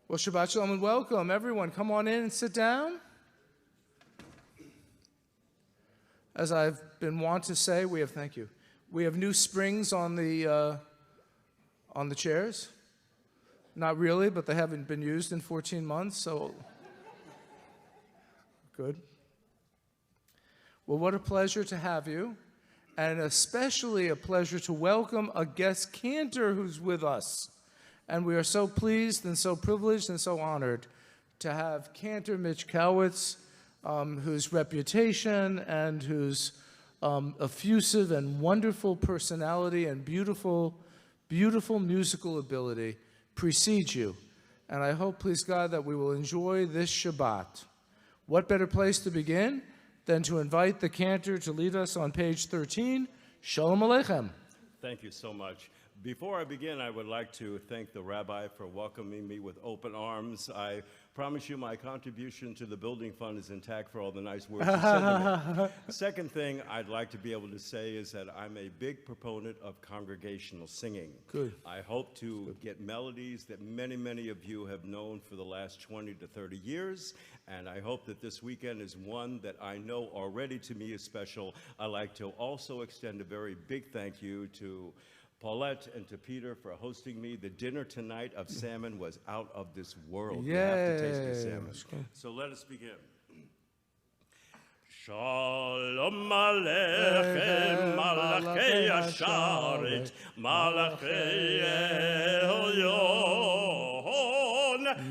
Well, Shabbat Shalom and welcome, everyone. Come on in and sit down. As I've been wont to say, we have new springs on the chairs. Not really, but they haven't been used in 14 months, so good. Well, what a pleasure to have you, and especially a pleasure to welcome a guest Cantor who's with us. And we are so pleased and so privileged and so honored to have Cantor Mitch Kowitz, whose reputation and whose effusive and wonderful personality and beautiful, beautiful musical ability precedes you. And I hope, please God, that we will enjoy this Shabbat. What better place to begin than to invite the Cantor to lead us on page 13. Shalom Aleichem. Thank you so much. Before I begin, I would like to thank the rabbi for welcoming me with open arms. I promise you my contribution to the building fund is intact for all the nice words you said to me. Second thing I'd like to be able to say is that I'm a big proponent of congregational singing. Good. I hope to get melodies that many, many of you have known for the last 20 to 30 years, and I hope that this weekend is one that I know already to me is special. I'd like to also extend a very big thank you to Paulette and to Peter for hosting me. The dinner tonight of salmon was out of this world. You have to taste the salmon. So let us begin. Shalom Aleichem, Malachei Asharet, Malachei Elyon,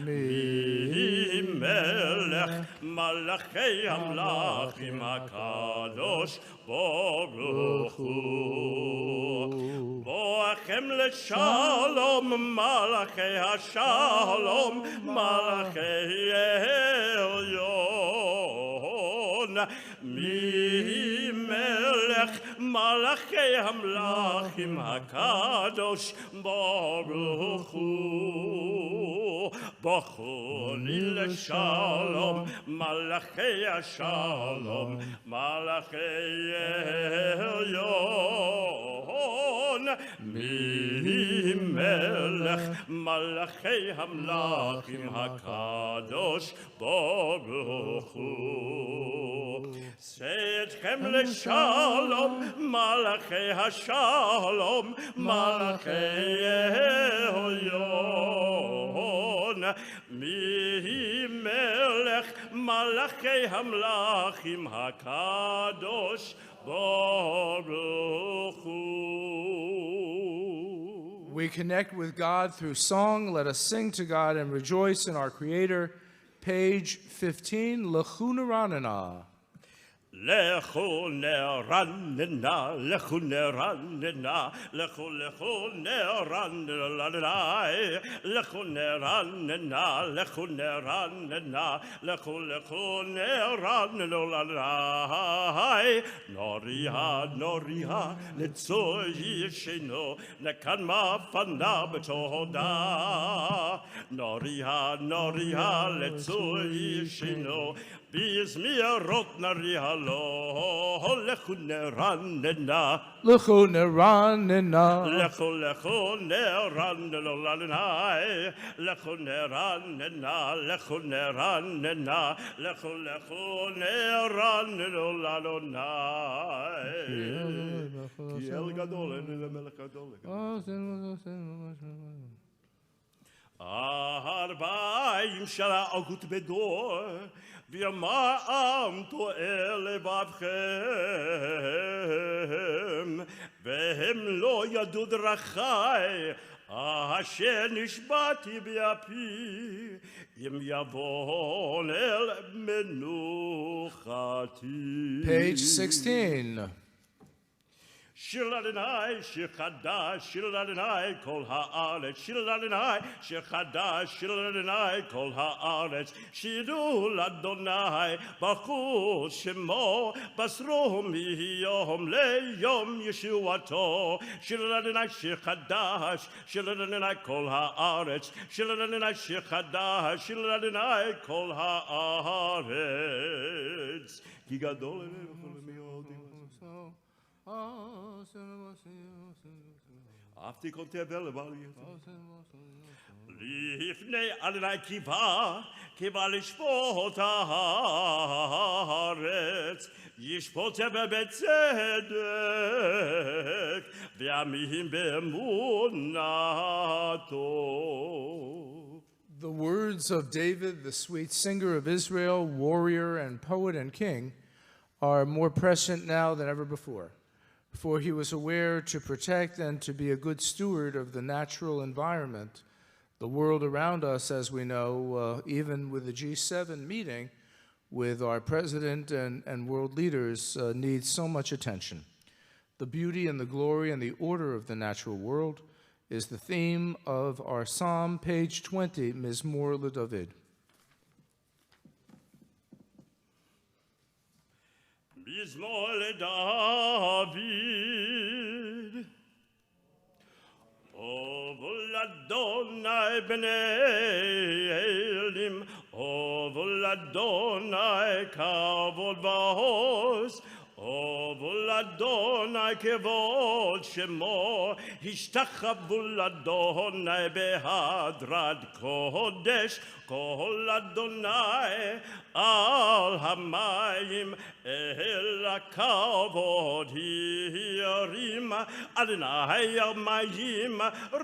Mi Melech, Malachei Amlachim HaKadosh, Baruch Hu. Boachem leShalom, Malachei HaShalom, Malachei Elyon, Mi Melech, Malachei Hamlachim HaKadosh, Baruch Hu. Bachoni leShalom, Malachei HaShalom, Malachei Elyon, Mi Melech, Malachei Hamlachim HaKadosh, Baruch Hu. Se'etchem leShalom, Malachei HaShalom, Malachei Elyon, Mi Melech, Malachei Hamlachim HaKadosh, Baruch Hu. We connect with God through song. Let us sing to God and rejoice in our Creator. Page 15, Lechu Neranena. Lechu neranena, lechu neranena, lechu neranena, lechu neranena, lechu neranena, lechu neranena. Noriha, letzoi sheno, nekanma fana betoda. Noriha, letzoi sheno, bis mir rot nariha lo, lechu neranena, Lechu Neranena. lechu neranena, lechu neranena, lechu neranena, lechu neranena. Ki el gadol en el melech gadol. Arba'im shana agut bedor, v'yama'am to'el levavchem, vehem lo yadu drachai, asher nishbati b'api, im yavon el menuchati. Page 16. Shir Adonai, Shir Chadash, Shir Adonai, Kol Haaretz. Shir Adonai, Shir Chadash, Shir Adonai, Kol Haaretz. Shiru Adonai, Baruch Shemo, Basro Miyom Leyom Yeshuato. Shir Adonai, Shir Chadash, Shir Adonai, Kol Haaretz. Shir Adonai, Shir Chadash, Shir Adonai, Kol Haaretz. Ki gadol Eloheinu. אהבתי כותב לפני אדוני קיווה לשפוט הארץ, ישפוט בצדק ועמים באמונתו. The words of David, the sweet singer of Israel, warrior and poet and king, are more prescient now than ever before. For he was aware to protect and to be a good steward of the natural environment. The world around us, as we know, even with the G7 meeting with our president and world leaders, needs so much attention. The beauty and the glory and the order of the natural world is the theme of our psalm, page 20, Mizmor LeDavid. Mizmor LeDavid. Ovul Adonai b'nei Elim, Ovul Adonai kavod v'hoz, Ovul Adonai kevod shemo, Hishtachavul Adonai behadrat kodesh, Kol Adonai al hamayim, El hakavod hiyarim, Adonai al mayim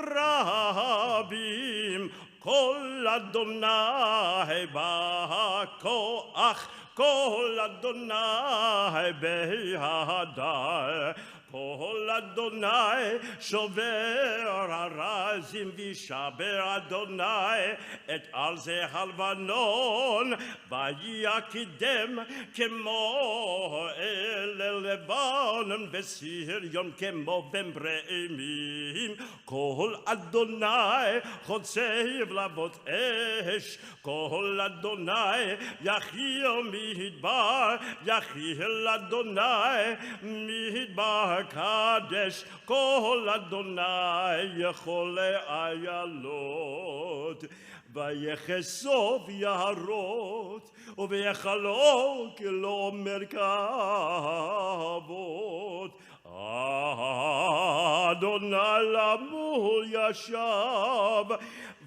rabim, Kol Adonai ba'koach, Kol Adonai behadai, Kol Adonai shover arazim vishaber Adonai et al ze halvanon vayakidem kemo el levanon vesirion kemo vembreimim. Kol Adonai chotzei vlavot esh, Kol Adonai yachil midbar, yachil Adonai midbar Kadesh, Kol Adonai Yechole Ayalot, Vayechesov Yarot, Uvechalok Lo Merkavot, Adonai Lamul Yashav,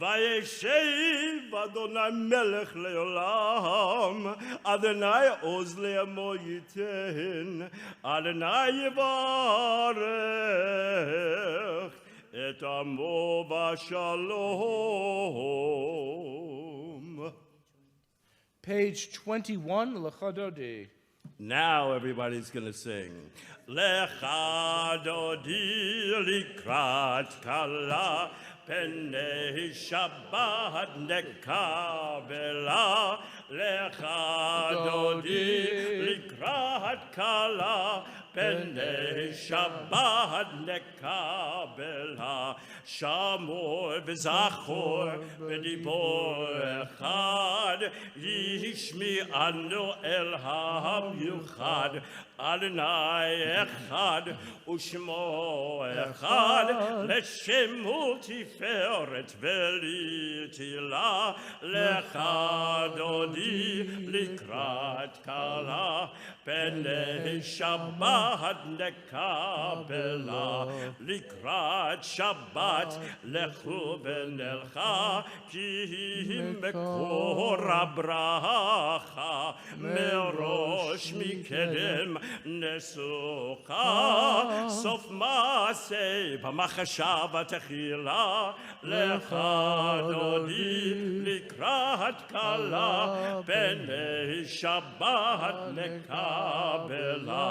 Vayeshev Adonai Melech Leolam, Adonai Oz Le'amo Yiten, Adonai Yevarech et Amo V'Shalom. Page 21, L'chadodi. Now everybody's going to sing. L'chadodi likrat kala, Penei Shabbat nekabela, L'chadodi likrat kala, Penei Shabbat nekabela, Shamor v'zachor v'dibor echad, Yishmi anu el ha'amiuchad, Adonai echad u'shmo echad, L'shemu tiferet v'litila, L'chadodi likrat kala, Penei Shabbat nekabela, Likrat Shabbat lechu v'nelcha, Ki mekor habracha, Merosh mikedem nesucha, Sof maaseh b'machasha v'techila, L'chadodi likrat kala, Penei Shabbat nekabela,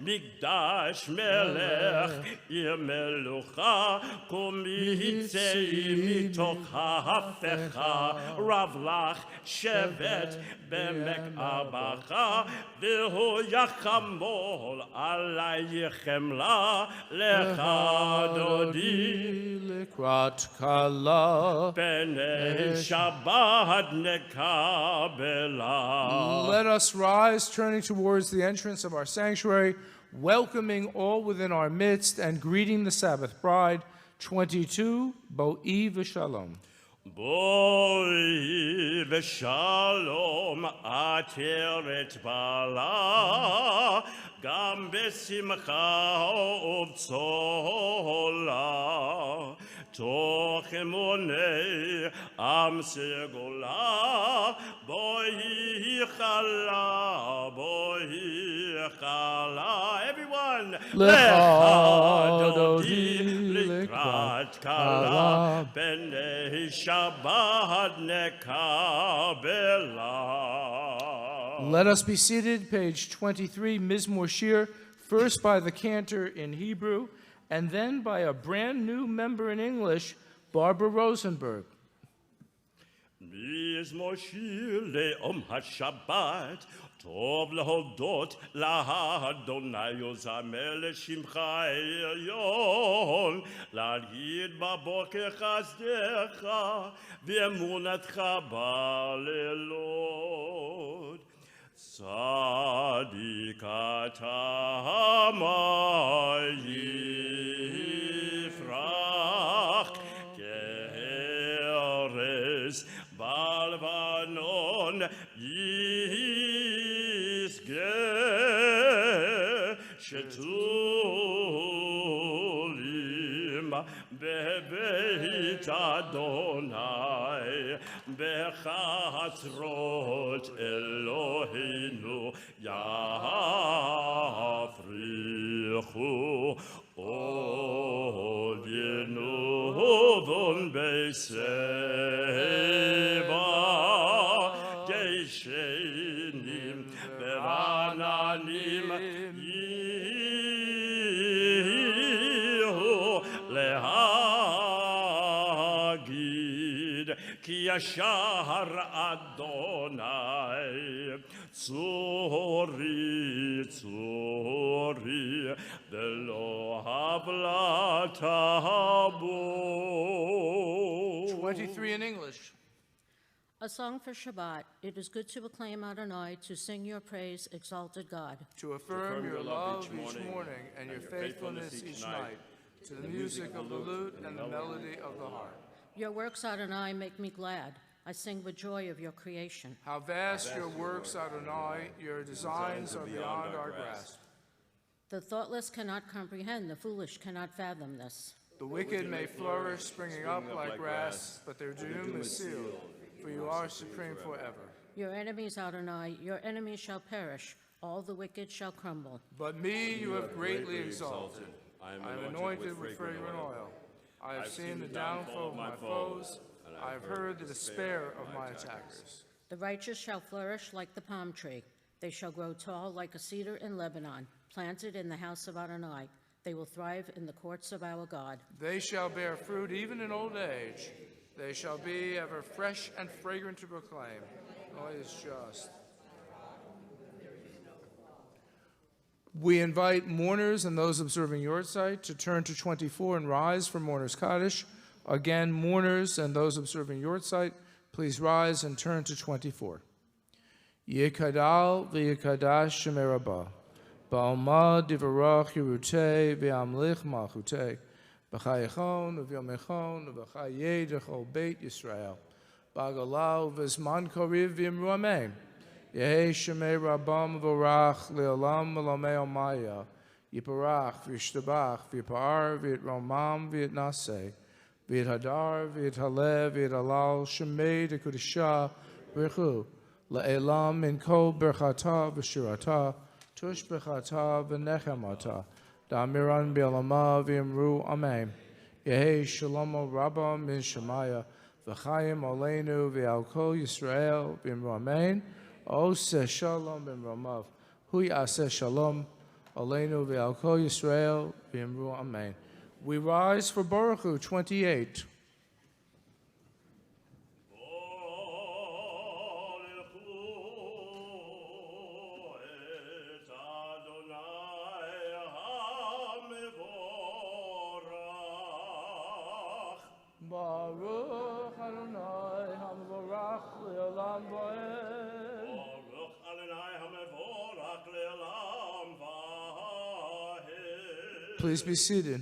Migdash melech ir melucha, Kumitzei mitoch ha'afecha, Ravlach shevet bemek abacha, V'hu yachamol alay chemla, L'chadodi Likrat kala, Penei Shabbat nekabela. Let us rise, turning towards the entrance of our sanctuary, welcoming all within our midst and greeting the Sabbath bride. 22, Bo'i v'shalom. Bo'i v'shalom ateret bala, גם בשמחה ובצולה, תוך אמוני עם סגולה, בואי חלה, בואי חלה. Everyone, Lecha דודי dodi לקראת לקראת כלה, כלה. בני שבת נקבלה. Let us be seated, page 23, Mizmor Shir, first by the Cantor in Hebrew, and then by a brand new member in English, Barbara Rosenberg. מזמור שיר ליום השבת, טוב להודות לאדוני יזמר לשמך העליון, להגיד בבוקר חסדך ואמונתך בלילות. צדיק אתה מה יפרח כארז בלבנון ישגה שתולים בבית אדוני בחצרות אלוהינו יפריחו עוד ינובון בשיבה גשנים ורעננים יהיו להגיד כי ישר אדוני צורי צורי ולא הבלת בו. 23 in English. A song for Shabbat. It is good to acclaim Adonai, to sing your praise, exalted God. To affirm your love each morning and your faithfulness each night, to the music of the lute and the melody of the harp. Your works, Adonai, make me glad. I sing with joy of your creation. How vast your works, Adonai, your designs are beyond our grasp. The thoughtless cannot comprehend, the foolish cannot fathom this. The wicked may flourish, springing up like grass, but their doom is sealed, for you are supreme forever. Your enemies, Adonai, your enemies shall perish. All the wicked shall crumble. But me you have greatly exalted. I am anointed with fragrant oil. I have seen the downfall of my foes. I have heard the despair of my attackers. The righteous shall flourish like the palm tree. They shall grow tall like a cedar in Lebanon, planted in the house of Adonai. They will thrive in the courts of our God. They shall bear fruit even in old age. They shall be ever fresh and fragrant to proclaim. Oh, it is just. We invite mourners and those observing Yortzeit to turn to 24 and rise for Mourners Kaddish. Again, mourners and those observing Yortzeit, please rise and turn to 24. Yekadal v'yekadash Shemei Rabbah, ba'alma divarach Yerutei v'amlich malchutei, b'chayechon v'yomechon v'chayei d'chol beit Yisrael, ba'galau v'zman koriv v'imru amen. Yehei Shemei Rabbah v'orach le'olam v'lamei omaya, yiparach v'yishtabach v'yipar v'yitromam v'yitnaseh, V'yit hadar, v'yit halev, v'yit halal, shemei de kudisha, v'chu, la'elam min kol berchata v'shirata, tush bechata v'nechemata, da'amiran b'yalama v'yimru amen. Yehei shalomo rabba min shemaya, v'chayim oleinu v'al kol Yisrael v'yimru amen. Oseh shalom b'mromav, hu yaseh shalom, oleinu v'al kol Yisrael v'yimru amen. We rise for Baruch Hu 28. Baruch Adonai HaMevorach Le'olam Va'ed. Baruch Adonai HaMevorach Le'olam Va'ed. Please be seated.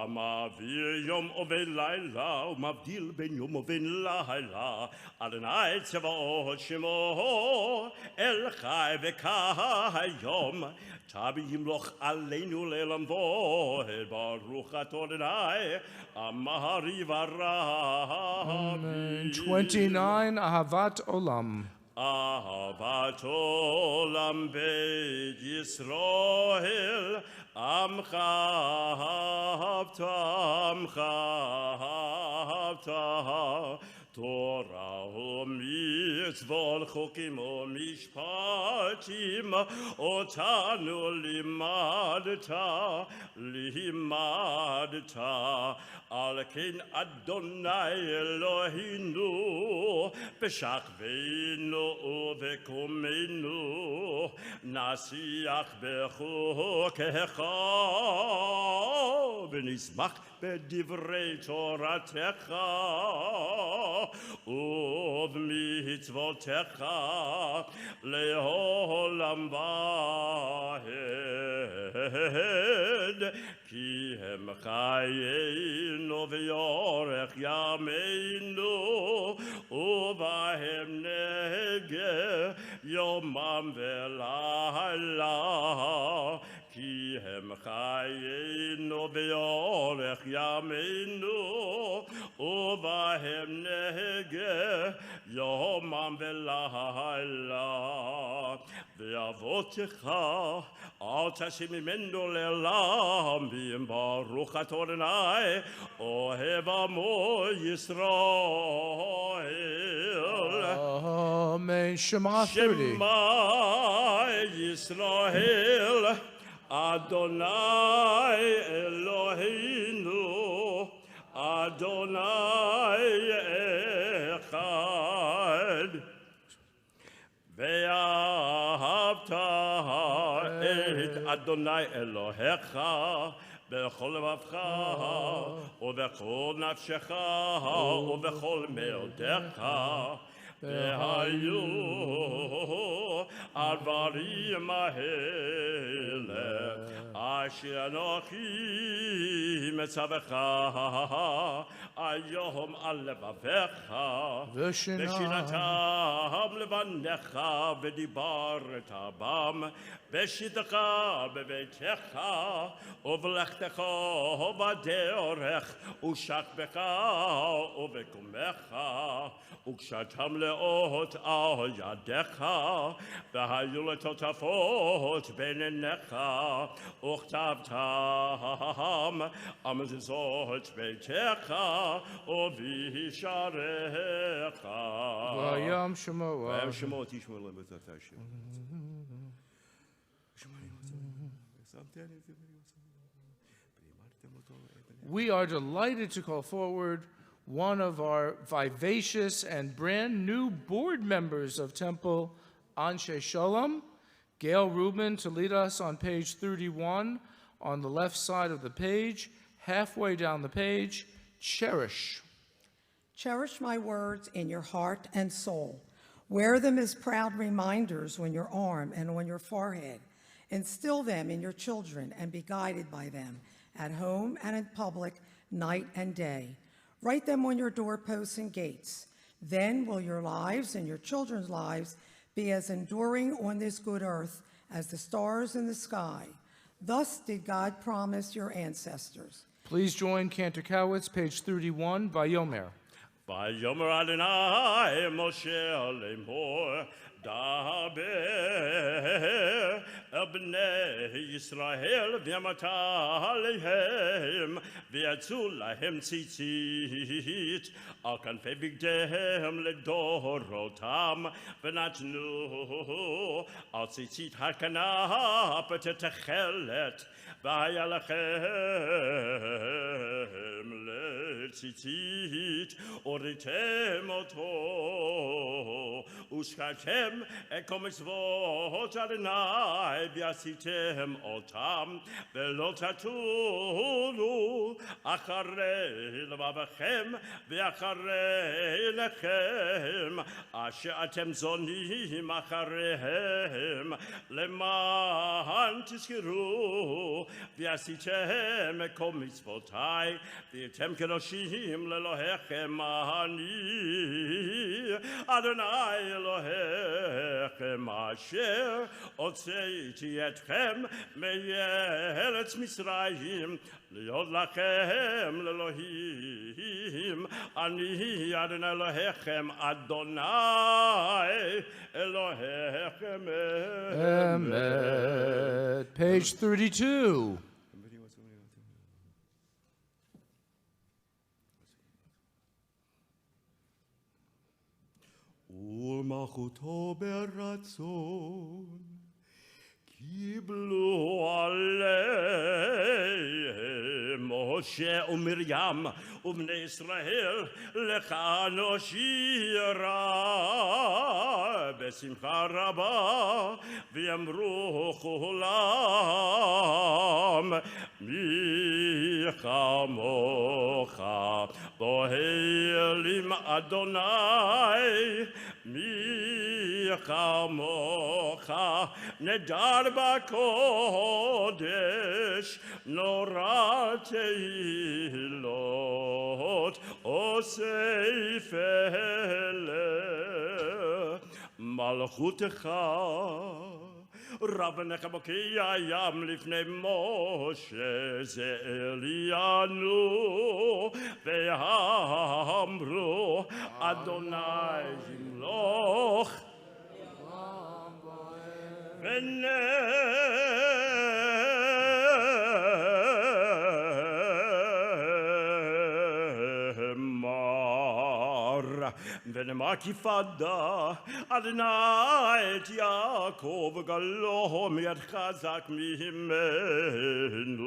המעביר יום ובין לילה, ומבדיל בין יום ובין לילה. אדוני צבאות שמו, אל חי וכיום. תביא ימלוך עלינו לעולם ועד, ברוך אתה אדוני, אמרי ורבי. 29, Ahavat Olam. אהבת עולם בית ישראל, עמך אהבת, עמך אהבת, תורה ומצוות חוקים ומשפטים, אותנו לימדת, לימדת. על כן אדוני אלוהינו, בשכבנו ובקומנו, נשיח בחוקיך, ונשמח בדברי תורתך, ובמצוותיך לעולם ועד, כי הם חיינו ויורך ימינו, ובהם נגה יומם ולילה. כי הם חיינו ויורך ימינו, ובהם נגה יומם ולילה. ואבותיך אל תשים ממנו לעולם, ואם ברוך אתה אדוני אוהב עמו ישראל. Amen. Shema 30. שמע ישראל, אדוני אלוהינו, אדוני אחד. ואהבת את אדוני אלוהיך בכל לבבך ובכל נפשך ובכל מאודיך. והיו הדברים האלה אשר אנוכי מצווך היום על לבביך, ושינתם לבניך ודיברת בם, בשיטתך בביתך ובלכתך בדרך, ושכבך ובקומך, וקשרתם לאות על ידיך, והיו לטוטפות בין עיניך, וכתבתם על מזוזות ביתך ובשעריך. Vayam Shemoah. ויam שמוע תשמעו להם בעזרת השם. We are delighted to call forward one of our vivacious and brand new board members of Temple Anshe Shalom, Gail Rubin, to lead us on page 31 on the left side of the page, halfway down the page. Cherish. Cherish my words in your heart and soul. Wear them as proud reminders on your arm and on your forehead. Instill them in your children and be guided by them at home and in public, night and day. Write them on your doorposts and gates. Then will your lives and your children's lives be as enduring on this good earth as the stars in the sky. Thus did God promise your ancestors. Please join Cantor Kowitz, page 31, Vayomer. ויאמר אדוני משה לאמור, דבר אל בני ישראל ואמרת עליהם, ויצאו להם ציצית על כנפי בגדיהם לדורותם, ונתנו על ציצית הכנף את התכלת, והיה לכם בציצית, הוריתם אותו, ושכבתם את כל מצוות אדוני, ועשיתם אותם, ולא תטולו אחרי לבבכם, ואחרי לכם, אשר אתם זונים אחריהם, למען תזכרו, ועשיתם את כל מצוותיי, והייתם קדושים לאלוהיכם, אני אדוני אלוהיכם, אשר הוצאתי אתכם מארץ מצרים, להיות לכם לאלוהים, אני אדוני אלוהיכם, אדוני אלוהיכם. Amen. Page 32. ולמלכותו ברצון קיבלו עליהם משה ומרים ובני ישראל לכנו שירה בשמחה רבה, ואמרו כולם מי כמוך פועלים אדוני, מי כמוך נדר בקודש, נורא תהילות אוסף אלה. מלכותך רבנך בוקע ים לפני משה, זה אלינו, ואמרו אדוני ימלוך ונאמר כי פדה אדוני את יעקב וגלו מיד חזק ממנו,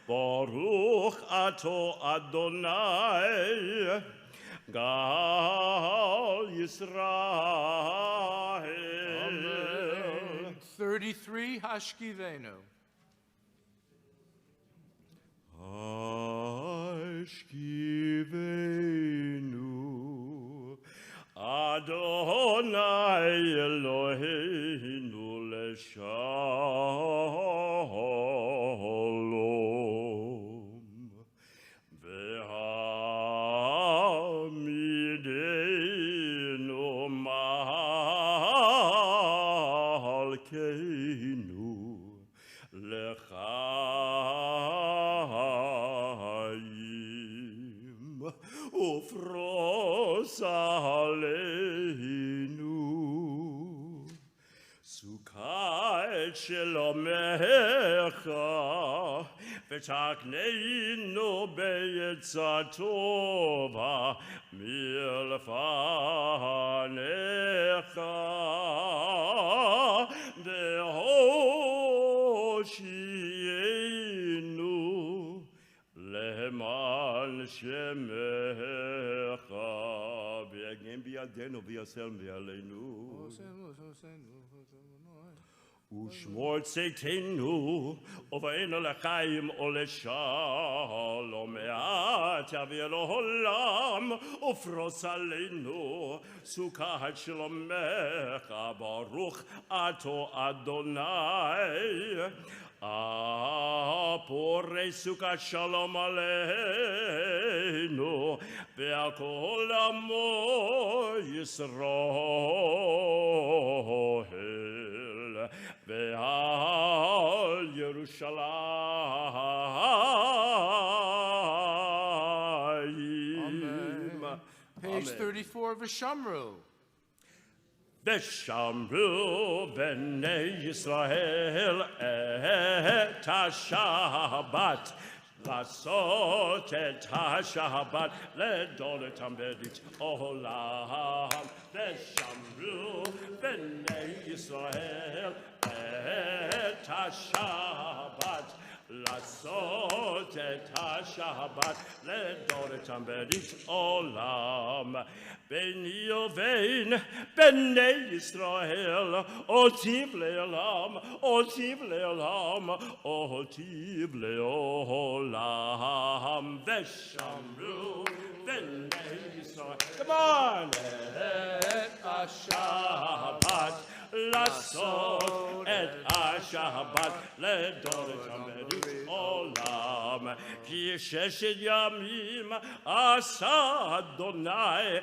ברוך אתה אדוני גל ישראל. Amen. 33, Hashkivenu. Hashkivenu Adonai Eloheinu leshalom, ve'hamidenu malkeinu lechaim, ufros aleinu סוכת שלומך, ותקננו בעצה טובה מלפניך, והושיענו למען שמך, ויגן בידינו וישם מעלינו. ושמור צאתנו ובאנו לחיים ולשלום, מעט יביא לעולם ופרוס עלינו סוכת שלומך, ברוך אתה אדוני פורש סוכת שלום עלינו ועל כל עמו ישראל ועל ירושלים. Page 34, Vishamru. ושמרו בני ישראל את השבת, לעשות את השבת לדולתם בדית עולם. ושמרו בני ישראל את השבת, לעשות את השבת לדורתם ברית עולם. ביני ובין בני ישראל, אותיב לעולם, אותיב לעולם, אותיב לעולם, ושמרו בני ישראל. Come on! את השבת, לעשות את השבת לדורתם ברית עולם. כי ששת ימים עשה אדוני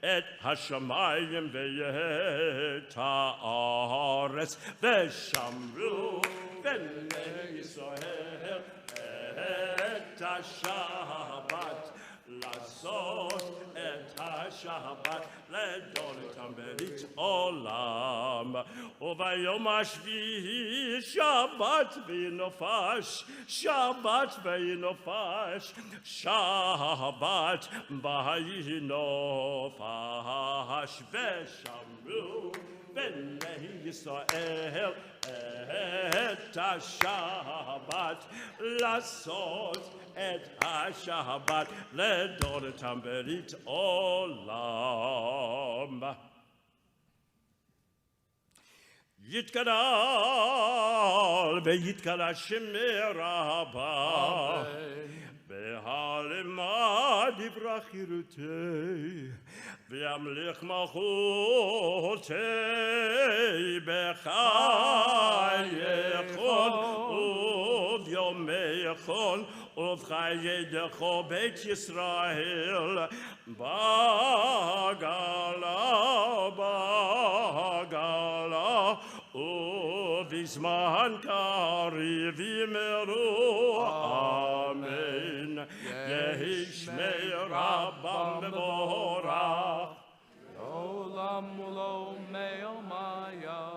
את השמיים ואת הארץ, ושמרו בני ישראל את השבת, לעשות את השבת לדורתם ברית עולם. וביום השביעי שבת וינופש, שבת וינופש, שבת וינופש, ושמרו בני ישראל את השבת, לעשות את השבת לדורתם ברית עולם. יתגדל ויתקדש שמי רבה, בהלמה דברה חירותי, וימליך מלכותי בחייכון וביומייכון ובחייך בית ישראל, בגלה ובזמן קריב יאמרו אמן. יהי שמי רבם מבורך לעולם ולעולמי עלמיה.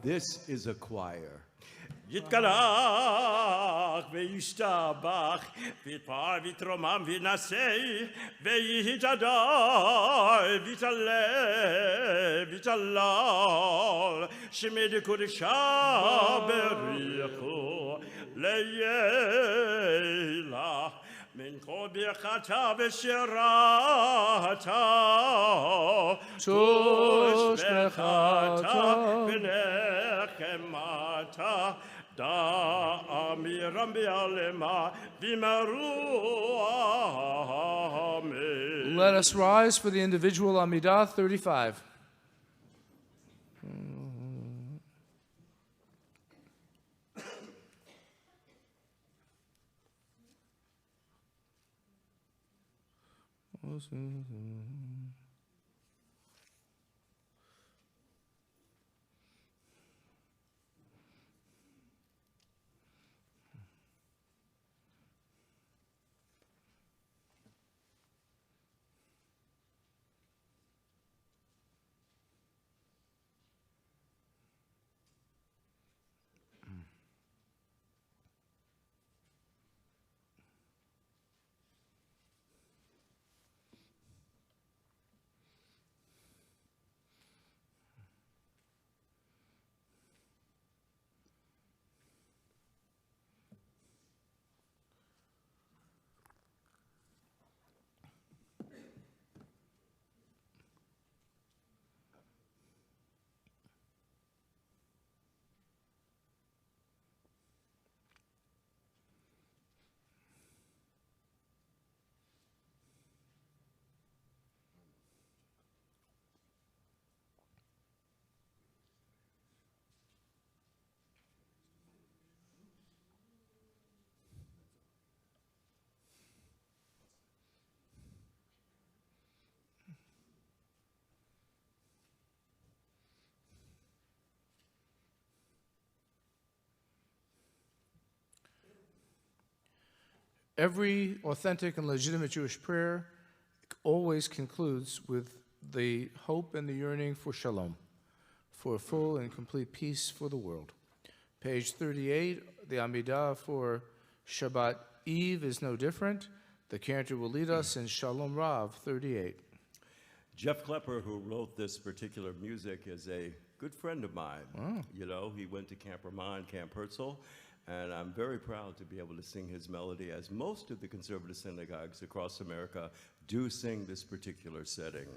This is a choir. יתקלח וישתבח ויתפאר ויתרומם וינשא ויתהדר ויתהלל ויתהלל שמי קודשה בריחו לילה מן כל ברכתה ושירתה תושבחתה ונחמתה דאמירם בעלמה וימרו אמן. Let us rise for the individual Amidah 35. Every authentic and legitimate Jewish prayer always concludes with the hope and the yearning for shalom, for full and complete peace for the world. Page 38, the Amidah for Shabbat Eve is no different. The Cantor will lead us in Shalom Rav 38. Jeff Klepper, who wrote this particular music, is a good friend of mine. You know, he went to Camp Ramon, Camp Herzl, and I'm very proud to be able to sing his melody, as most of the conservative synagogues across America do sing this particular setting.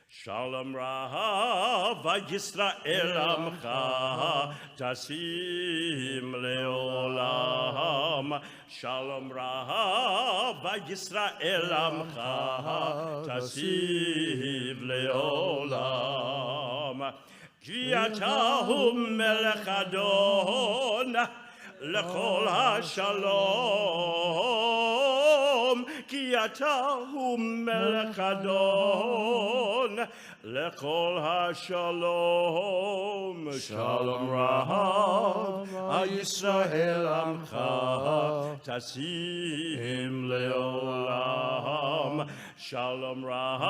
Shalom Rav Yisrael Amcha Tasim Leolam. Shalom Rav Yisrael Amcha Tasim Leolam. Ki Atahu Melech Adon Lekol HaShalom. Ki Atahu Melech Adon Lekol HaShalom. Shalom Rav Yisrael Amcha Tasim Leolam. Shalom Rav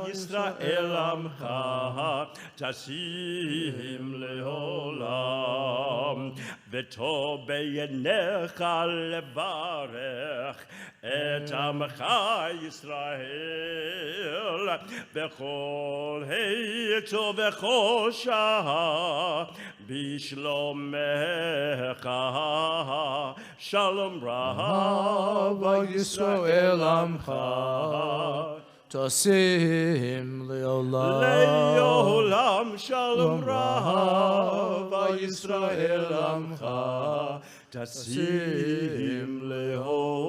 Yisrael Amcha Tasim Leolam. V'tov be'yenecha levarech et Amcha Yisrael b'chol heito v'chol shah b'shlomecha. Shalom Rav Yisrael Amcha Tasim Leolam. Leolam. Shalom Rav Yisrael Amcha Tasim Leolam.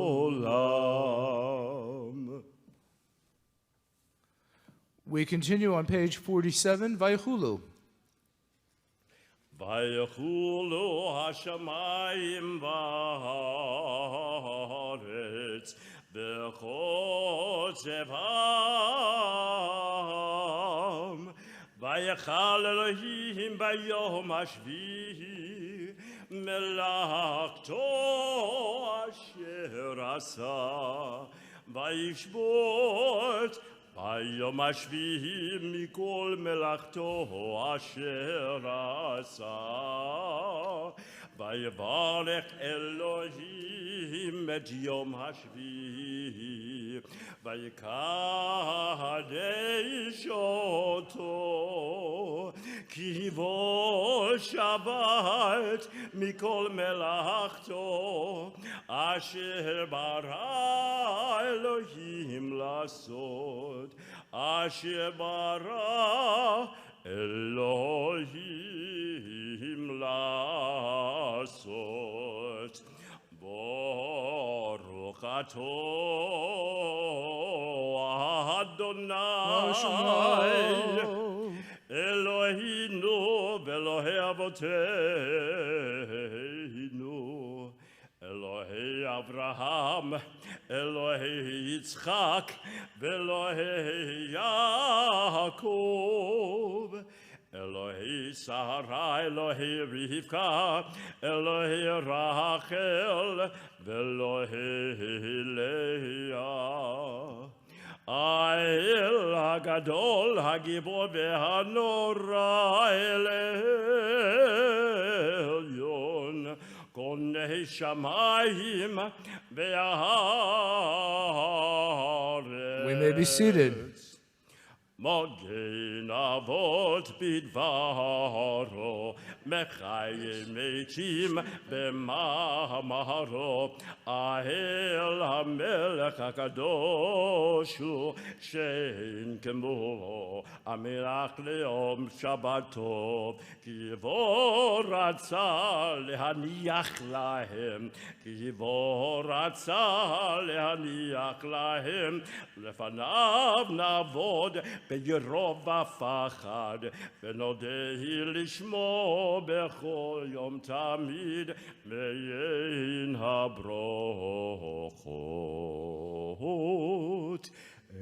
We continue on page 47, Vaychulu. Vaychulu hashamayim v'haaretz b'chol tzevam. Vayachal Elohim bayom hashvihi melachto asher asa. Vayishbot bayom hashvihi mikol melachto asher asa. Vayevarech Elohim et yom hashvihi vayekadesh oto ki vo Shabbat mikol melachto asher bara Elohim lasot asher bara Elohim lasot. Baruch atah Adonai Eloheinu v'Elohei avoteinu Elohei Avraham Elohei Yitzchak v'Elohei Yaakov Elohei Sarah, Elohei Rivka, Elohei Rachel, Elohei Leah. Ael HaGadol, HaGibor v'Hanora, Elyon, Konei Shamayim v'Haaretz. We may be seated. Mogen avot bidvaro, mechayim metim b'mamaro. Ahel hamelech hakadoshu, shein kemo, amelach leom shabbatov. Ki vo ratza lehaniach lahem, ki vo ratza lehaniach lahem. Lefanav navod בירוב ופחד, ונודעי לשמו בכל יום תמיד, מעין הברכות.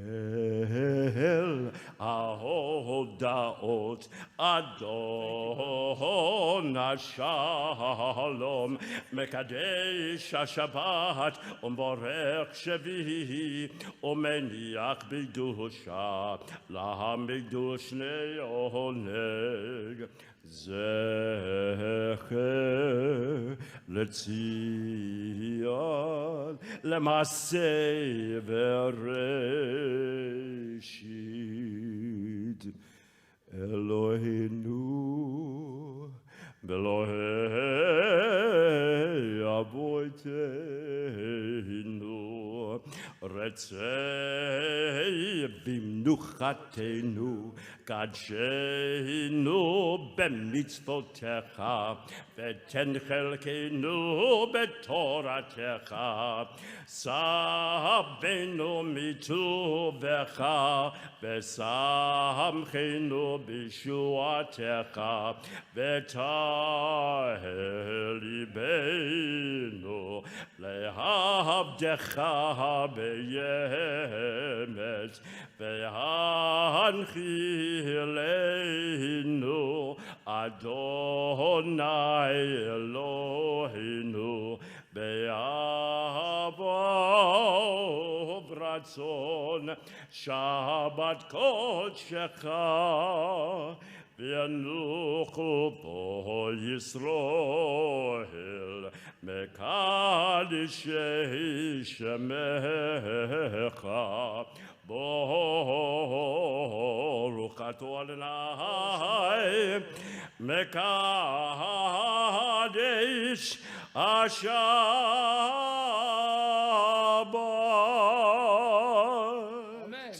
אל ההודעות אדון השלום, מקדש השבת ומברך שביעי, ומניח בקדושה להעמידו שני עונג. זכר לציון למעשה וראשית. Eloheinu, Elohei Avoteinu, Retzei bimnuchatenu, Gadshenu b'mitzvotecha, V'ten chelkenu b'toratecha, Sabenu mituvecha, V'samchenu b'shuatecha, V'tahel libeinu, Lehavdecha beyemet, Ve'hanchilenu, Adonai Eloheinu, Be'avov ratzon, Shabbat kodshecha, V'yanuchu bo Yisroel, Mekadishei shemecha, Baruch atah Adonai, Mekadesh HaShabbat. Amen.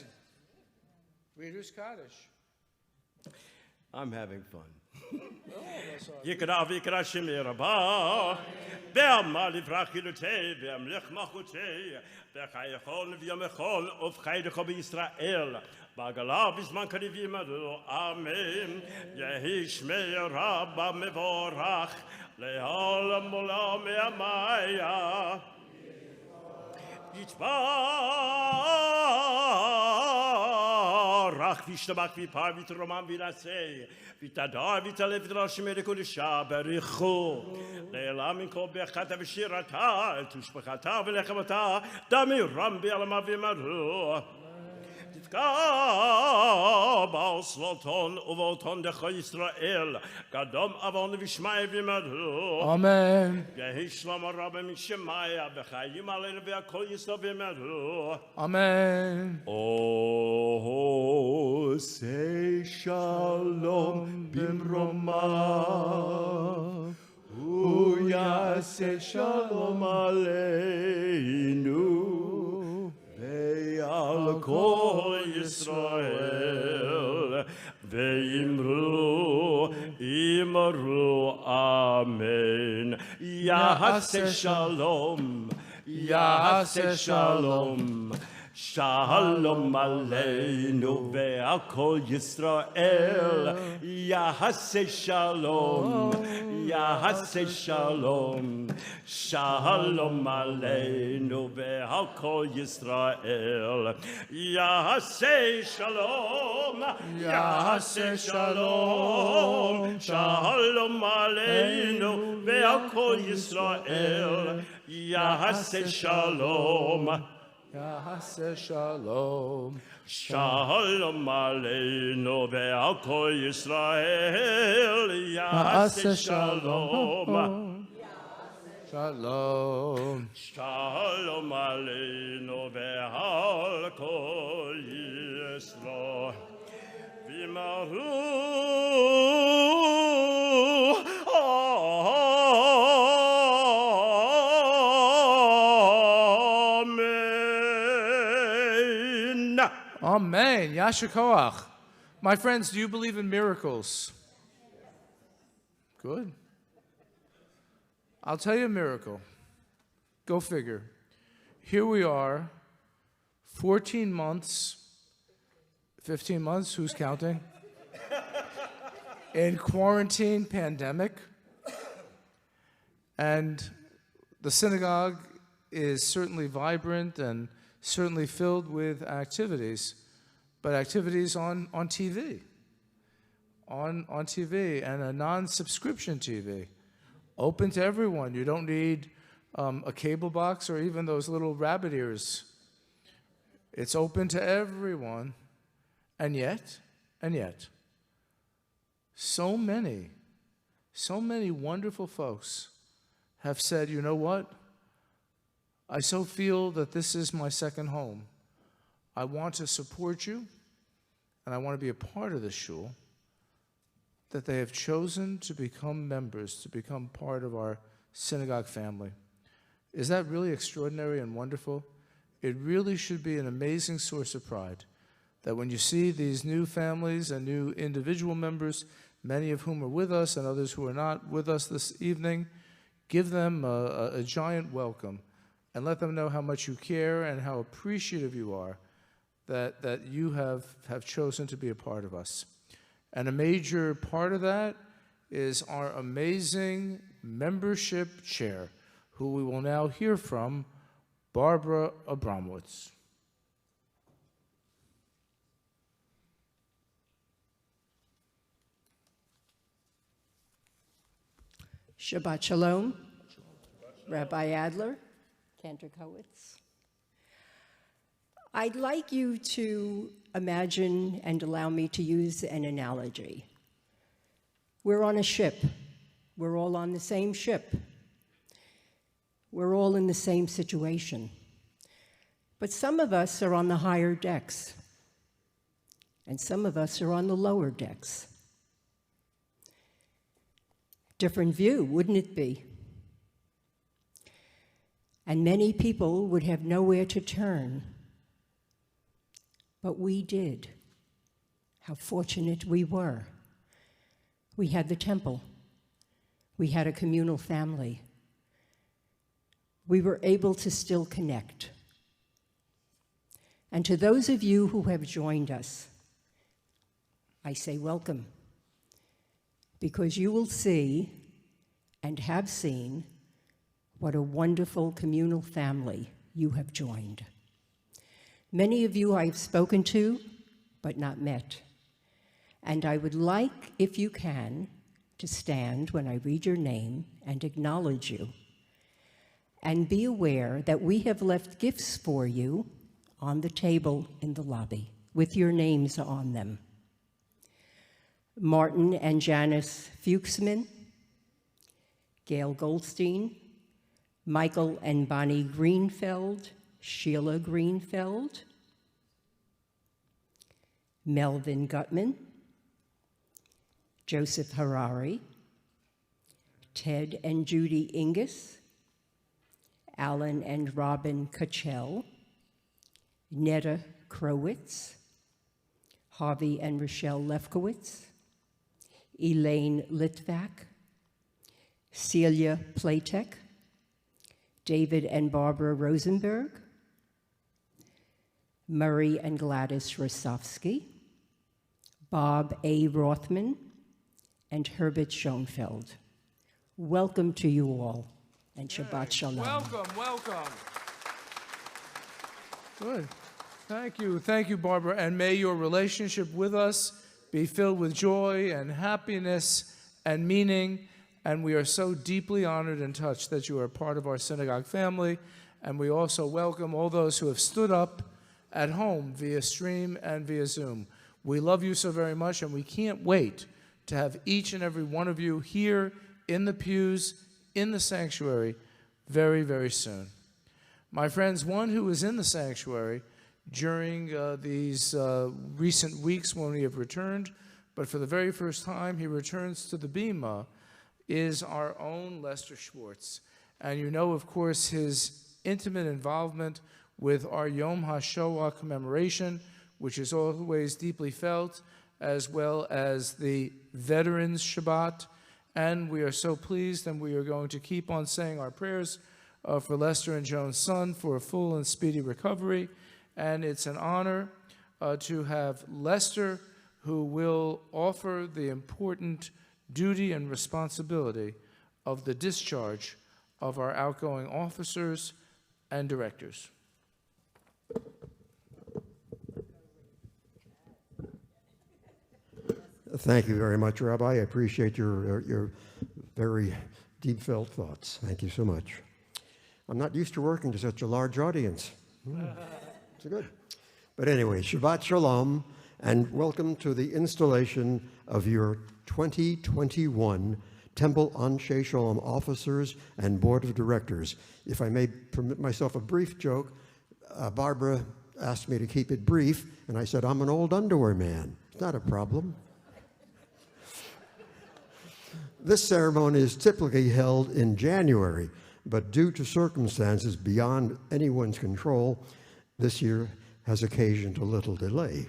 Reader's Kaddish. I'm having fun. Yikra v'yikra shemir haba, ve'amal livrach yilutei, ve'amlech machutei, ve'chayechon v'yamechon, uvchaydecho b'Yisrael, ba'galav b'zman kariv yimadu, amen. Yehi shmei rabba mevorach, le'olam olam me'amaya. Yitzvarach v'yishtabach v'yipar v'yitromam v'yinasei, v'yitadar v'yitalev v'yitroshim v'yikudisha b'richu, le'elam min kol b'echata v'shirata, tushbachata v'lechavata, damiram b'yalama v'yimadu. Titkabal sloton uvoton decha Yisrael, gadom avon v'shmai v'yimadu. Amen. Yehi shlom rabbe min shemaya, v'chayim aleinu v'akol Yisrael v'yimadu. Amen. Oh, say shalom bimroma, uyase shalom aleinu, ve'al kol Yisrael, ve'imru, imru, amen. Yahaseh shalom, Yahaseh shalom. Shalom aleinu ve'al kol Yisrael, Yahaseh shalom, Yahaseh shalom. Shalom aleinu ve'al kol Yisrael, Yahaseh shalom, Yahaseh shalom. Shalom aleinu ve'al kol Yisrael, Yahaseh shalom. Yahaseh shalom. Shalom aleinu ve'al kol Yisrael, Yahaseh shalom. Shalom. Shalom aleinu ve'al kol Yisrael. V'maru Amen. Yasher koach. My friends, do you believe in miracles? Good. I'll tell you a miracle. Go figure. Here we are, 14 months, 15 months, who's counting? In quarantine pandemic. And the synagogue is certainly vibrant and certainly filled with activities, but activities on TV, on TV, and a non-subscription TV, open to everyone. You don't need a cable box or even those little rabbit ears. It's open to everyone, and yet, so many wonderful folks have said, you know what? I so feel that this is my second home. I want to support you, and I want to be a part of this shul, that they have chosen to become members, to become part of our synagogue family. Is that really extraordinary and wonderful? It really should be an amazing source of pride that when you see these new families and new individual members, many of whom are with us and others who are not with us this evening, give them a giant welcome and let them know how much you care and how appreciative you are that you have chosen to be a part of us. And a major part of that is our amazing membership chair, who we will now hear from, Barbara Abramowitz. Shabbat Shalom, Rabbi Adler, Cantor Kowitz. I'd like you to imagine and allow me to use an analogy. We're on a ship. We're all on the same ship. We're all in the same situation. But some of us are on the higher decks, and some of us are on the lower decks. Different view, wouldn't it be? And many people would have nowhere to turn. But we did. How fortunate we were. We had the temple. We had a communal family. We were able to still connect. And to those of you who have joined us, I say welcome, because you will see and have seen what a wonderful communal family you have joined. Many of you I've spoken to, but not met. And I would like, if you can, to stand when I read your name and acknowledge you. And be aware that we have left gifts for you on the table in the lobby with your names on them. Martin and Janice Fuchsman, Gail Goldstein, Michael and Bonnie Greenfeld, Sheila Greenfeld, Melvin Gutman, Joseph Harari, Ted and Judy Ingus, Alan and Robin Kachel, Netta Krowitz, Harvey and Rochelle Lefkowitz, Elaine Litvak, Celia Platek, David and Barbara Rosenberg, Murray and Gladys Rosofsky, Bob A. Rothman, and Herbert Schoenfeld. Welcome to you all, and Shabbat Shalom. Welcome, welcome. Good. Thank you, Barbara, and may your relationship with us be filled with joy and happiness and meaning, and we are so deeply honored and touched that you are part of our synagogue family, and we also welcome all those who have stood up at home via stream and via Zoom. We love you so very much, and we can't wait to have each and every one of you here in the pews, in the sanctuary, very, very soon. My friends, one who is in the sanctuary during these recent weeks when we have returned, but for the very first time he returns to the Bima, is our own Lester Schwartz. And you know, of course, his intimate involvement with our Yom HaShoah commemoration, which is always deeply felt, as well as the Veterans Shabbat. And we are so pleased, and we are going to keep on saying our prayers for Lester and Joan's son for a full and speedy recovery. And it's an honor to have Lester, who will offer the important duty and responsibility of the discharge of our outgoing officers and directors. Thank you very much, Rabbi. I appreciate your very deep-felt thoughts. Thank you so much. I'm not used to working to such a large audience. It's good. But anyway, Shabbat Shalom, and welcome to the installation of your 2021 Temple Anshe Shalom officers and board of directors. If I may permit myself a brief joke, Barbara asked me to keep it brief, and I said, I'm an old underwear man. It's not a problem. This ceremony is typically held in January, but due to circumstances beyond anyone's control, this year has occasioned a little delay.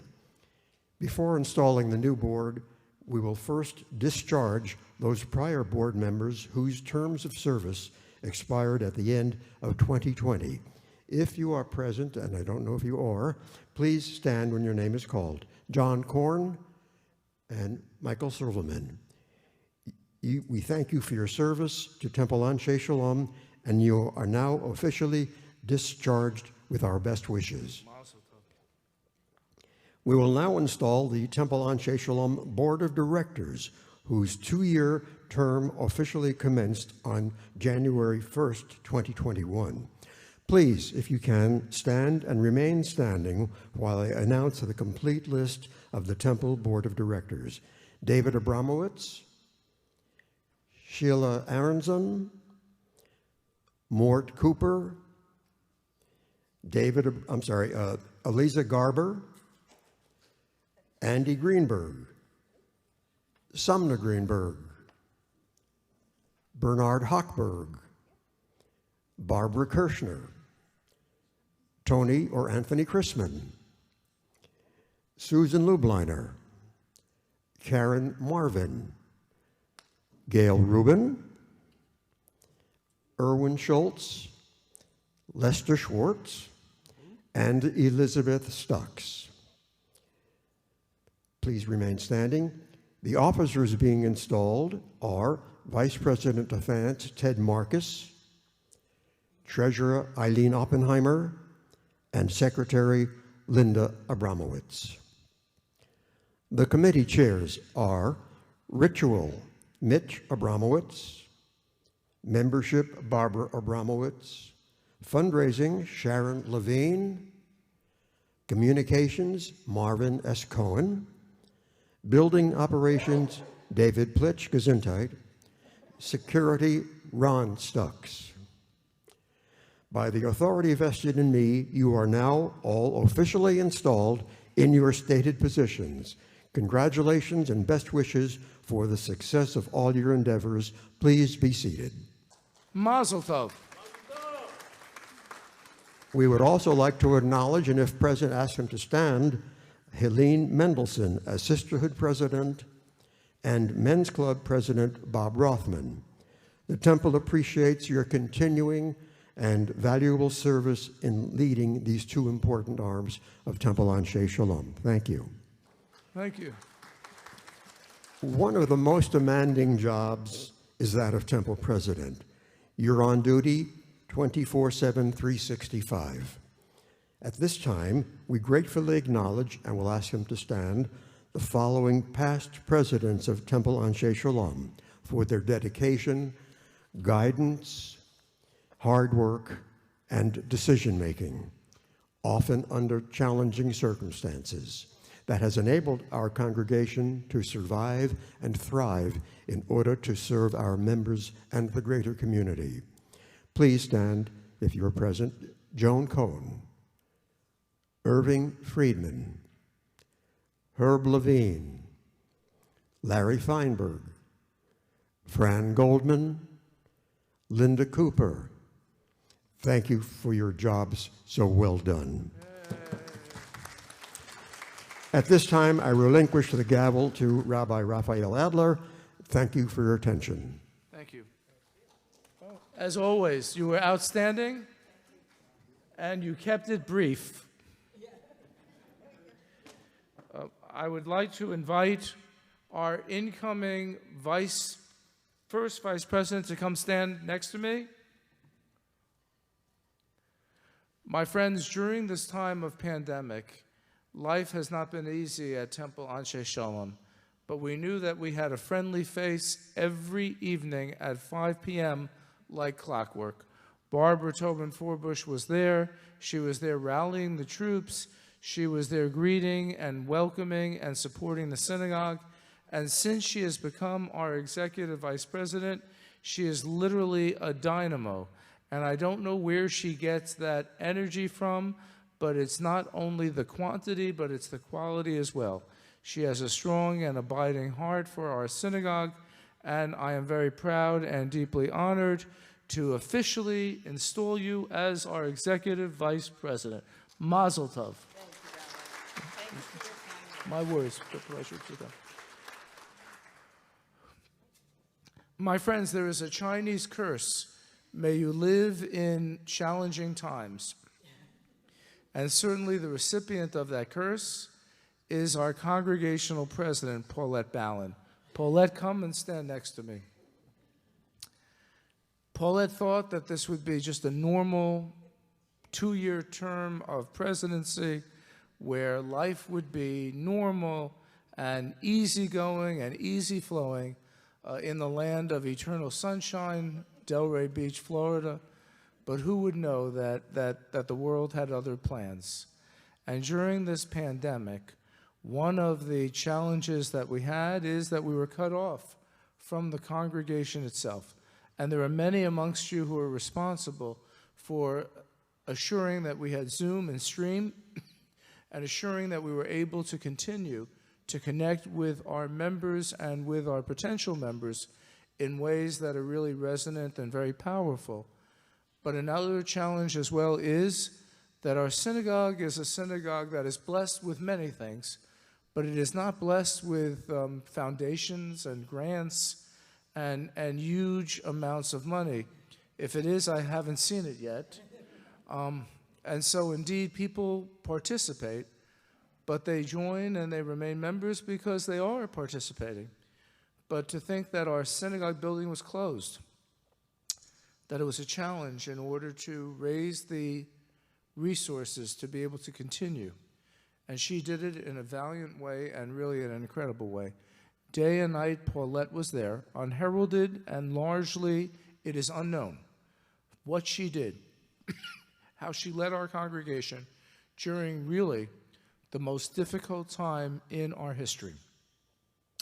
Before installing the new board, we will first discharge those prior board members whose terms of service expired at the end of 2020. If you are present, and I don't know if you are, please stand when your name is called. John Korn and Michael Silverman. We thank you for your service to Temple Anshe Shalom, and you are now officially discharged with our best wishes. We will now install the Temple Anshe Shalom Board of Directors, whose 2-year term officially commenced on January 1st, 2021. Please, if you can, stand and remain standing while I announce the complete list of the Temple Board of Directors. David Abramowitz, Sheila Aronson, Mort Cooper, Eliza Garber, Andy Greenberg, Sumner Greenberg, Bernard Hochberg, Barbara Kirshner, Tony or Anthony Chrisman, Susan Lubliner, Karen Marvin, Gail Rubin, Erwin Schultz, Lester Schwartz, and Elizabeth Stux. Please remain standing. The officers being installed are Vice President of Finance Ted Marcus, Treasurer Eileen Oppenheimer, and Secretary Linda Abramowitz. The committee chairs are Ritual Mitch Abramowitz, Membership Barbara Abramowitz, Fundraising Sharon Levine, Communications Marvin S. Cohen, Building Operations David Plitch Gesundheit, Security Ron Stux. By the authority vested in me, you are now all officially installed in your stated positions. Congratulations and best wishes for the success of all your endeavors. Please be seated. Mazel tov. We would also like to acknowledge, and if present, ask him to stand, Helene Mendelson as Sisterhood President and Men's Club President Bob Rothman. The Temple appreciates your continuing and valuable service in leading these two important arms of Temple Anshe Shalom. Thank you. Thank you. One of the most demanding jobs is that of Temple President. You're on duty 24/7, 365. At this time, we gratefully acknowledge, and will ask him to stand, the following past presidents of Temple Anshe Shalom for their dedication, guidance, hard work, and decision-making, often under challenging circumstances, that has enabled our congregation to survive and thrive in order to serve our members and the greater community. Please stand, if you are present. Joan Cohn, Irving Friedman, Herb Levine, Larry Feinberg, Fran Goldman, Linda Cooper. Thank you for your jobs so well done. At this time, I relinquish the gavel to Rabbi Raphael Adler. Thank you for your attention. Thank you. As always, you were outstanding, and you kept it brief. I would like to invite our incoming first Vice President to come stand next to me. My friends, during this time of pandemic, life has not been easy at Temple Anshe Shalom, but we knew that we had a friendly face every evening at 5 p.m. like clockwork. Barbara Tobin Forbush was there. She was there rallying the troops. She was there greeting and welcoming and supporting the synagogue. And since she has become our executive vice president, she is literally a dynamo. And I don't know where she gets that energy from, but it's not only the quantity, but it's the quality as well. She has a strong and abiding heart for our synagogue, and I am very proud and deeply honored to officially install you as our Executive Vice President. Mazel tov. My words, the pleasure to them. My friends, there is a Chinese curse. May you live in challenging times. And certainly the recipient of that curse is our congregational president, Paulette Ballin. Paulette, come and stand next to me. Paulette thought that this would be just a normal 2-year term of presidency where life would be normal and easygoing and easy-flowing in the land of eternal sunshine, Delray Beach, Florida. But who would know that the world had other plans? And during this pandemic, one of the challenges that we had is that we were cut off from the congregation itself. And there are many amongst you who are responsible for assuring that we had Zoom and stream and assuring that we were able to continue to connect with our members and with our potential members in ways that are really resonant and very powerful. But another challenge as well is that our synagogue is a synagogue that is blessed with many things, but it is not blessed with foundations and grants and huge amounts of money. If it is, I haven't seen it yet. And so indeed, people participate, but they join and they remain members because they are participating. But to think that our synagogue building was closed, that it was a challenge in order to raise the resources to be able to continue. And she did it in a valiant way and really in an incredible way. Day and night, Paulette was there, unheralded, and largely it is unknown what she did, how she led our congregation during really the most difficult time in our history.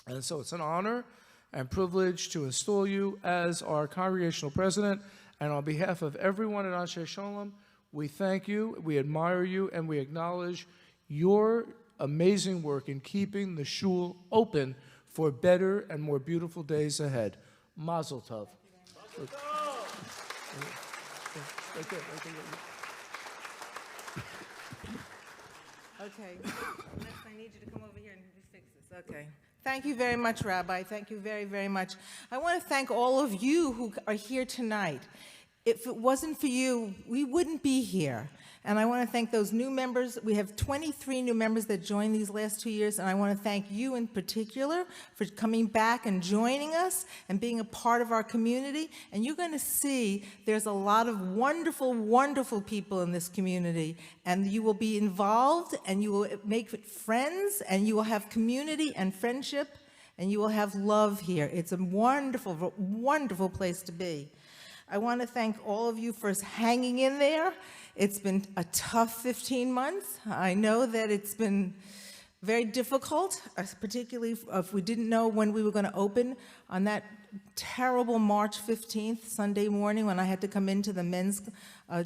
And so it's an honor and privilege to install you as our congregational president. And on behalf of everyone at Anshe Shalom, we thank you, we admire you, and we acknowledge your amazing work in keeping the shul open for better and more beautiful days ahead. Mazel tov. Right there. Okay. Next, I need you to come over here and fix this. Okay. Thank you very much, Rabbi. Thank you very, very much. I want to thank all of you who are here tonight. If it wasn't for you, we wouldn't be here. And I want to thank those new members. We have 23 new members that joined these last 2 years, and I want to thank you in particular for coming back and joining us and being a part of our community. And you're going to see there's a lot of wonderful, wonderful people in this community, and you will be involved, and you will make friends, and you will have community and friendship, and you will have love here. It's a wonderful, wonderful place to be. I want to thank all of you for hanging in there. It's been a tough 15 months. I know that it's been very difficult, particularly if we didn't know when we were going to open on that terrible March 15th, Sunday morning, when I had to come into the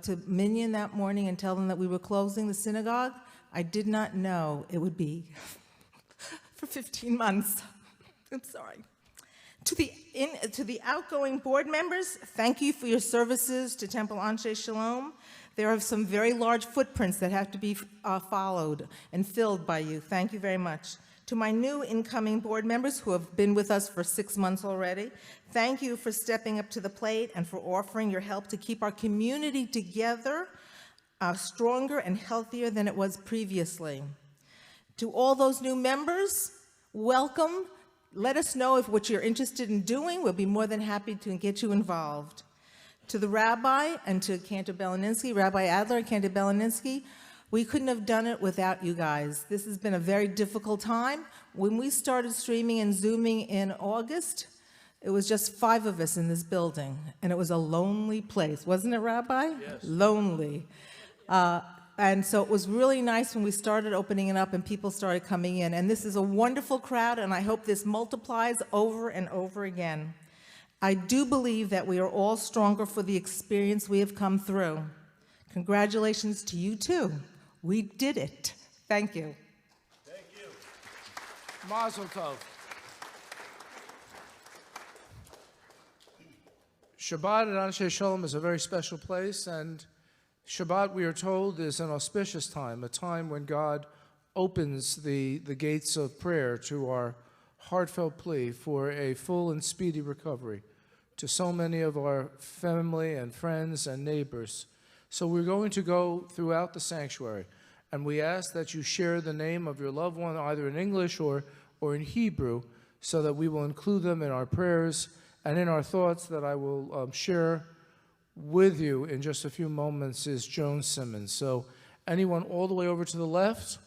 to Minyan that morning and tell them that we were closing the synagogue. I did not know it would be for 15 months. I'm sorry. To the outgoing board members, thank you for your services to Temple Anshe Shalom. There are some very large footprints that have to be followed and filled by you. Thank you very much. To my new incoming board members who have been with us for 6 months already, thank you for stepping up to the plate and for offering your help to keep our community together, stronger and healthier than it was previously. To all those new members, welcome. Let us know if what you're interested in doing. We'll be more than happy to get you involved. To the rabbi and to Cantor Beleninsky, Rabbi Adler and Cantor Beleninsky, we couldn't have done it without you guys. This has been a very difficult time. When we started streaming and Zooming in August, it was just 5 of us in this building, and it was a lonely place. Wasn't it, Rabbi? Yes. Lonely. And so it was really nice when we started opening it up and people started coming in. And this is a wonderful crowd, and I hope this multiplies over and over again. I do believe that we are all stronger for the experience we have come through. Congratulations to you, too. We did it. Thank you. Thank you. Mazel tov. Shabbat at Anshe Shalom is a very special place, and Shabbat, we are told, is an auspicious time, a time when God opens the gates of prayer to our heartfelt plea for a full and speedy recovery to so many of our family and friends and neighbors. So we're going to go throughout the sanctuary, and we ask that you share the name of your loved one either in English or in Hebrew, so that we will include them in our prayers and in our thoughts that I will share with you in just a few moments is Joan Simmons. So anyone all the way over to the left?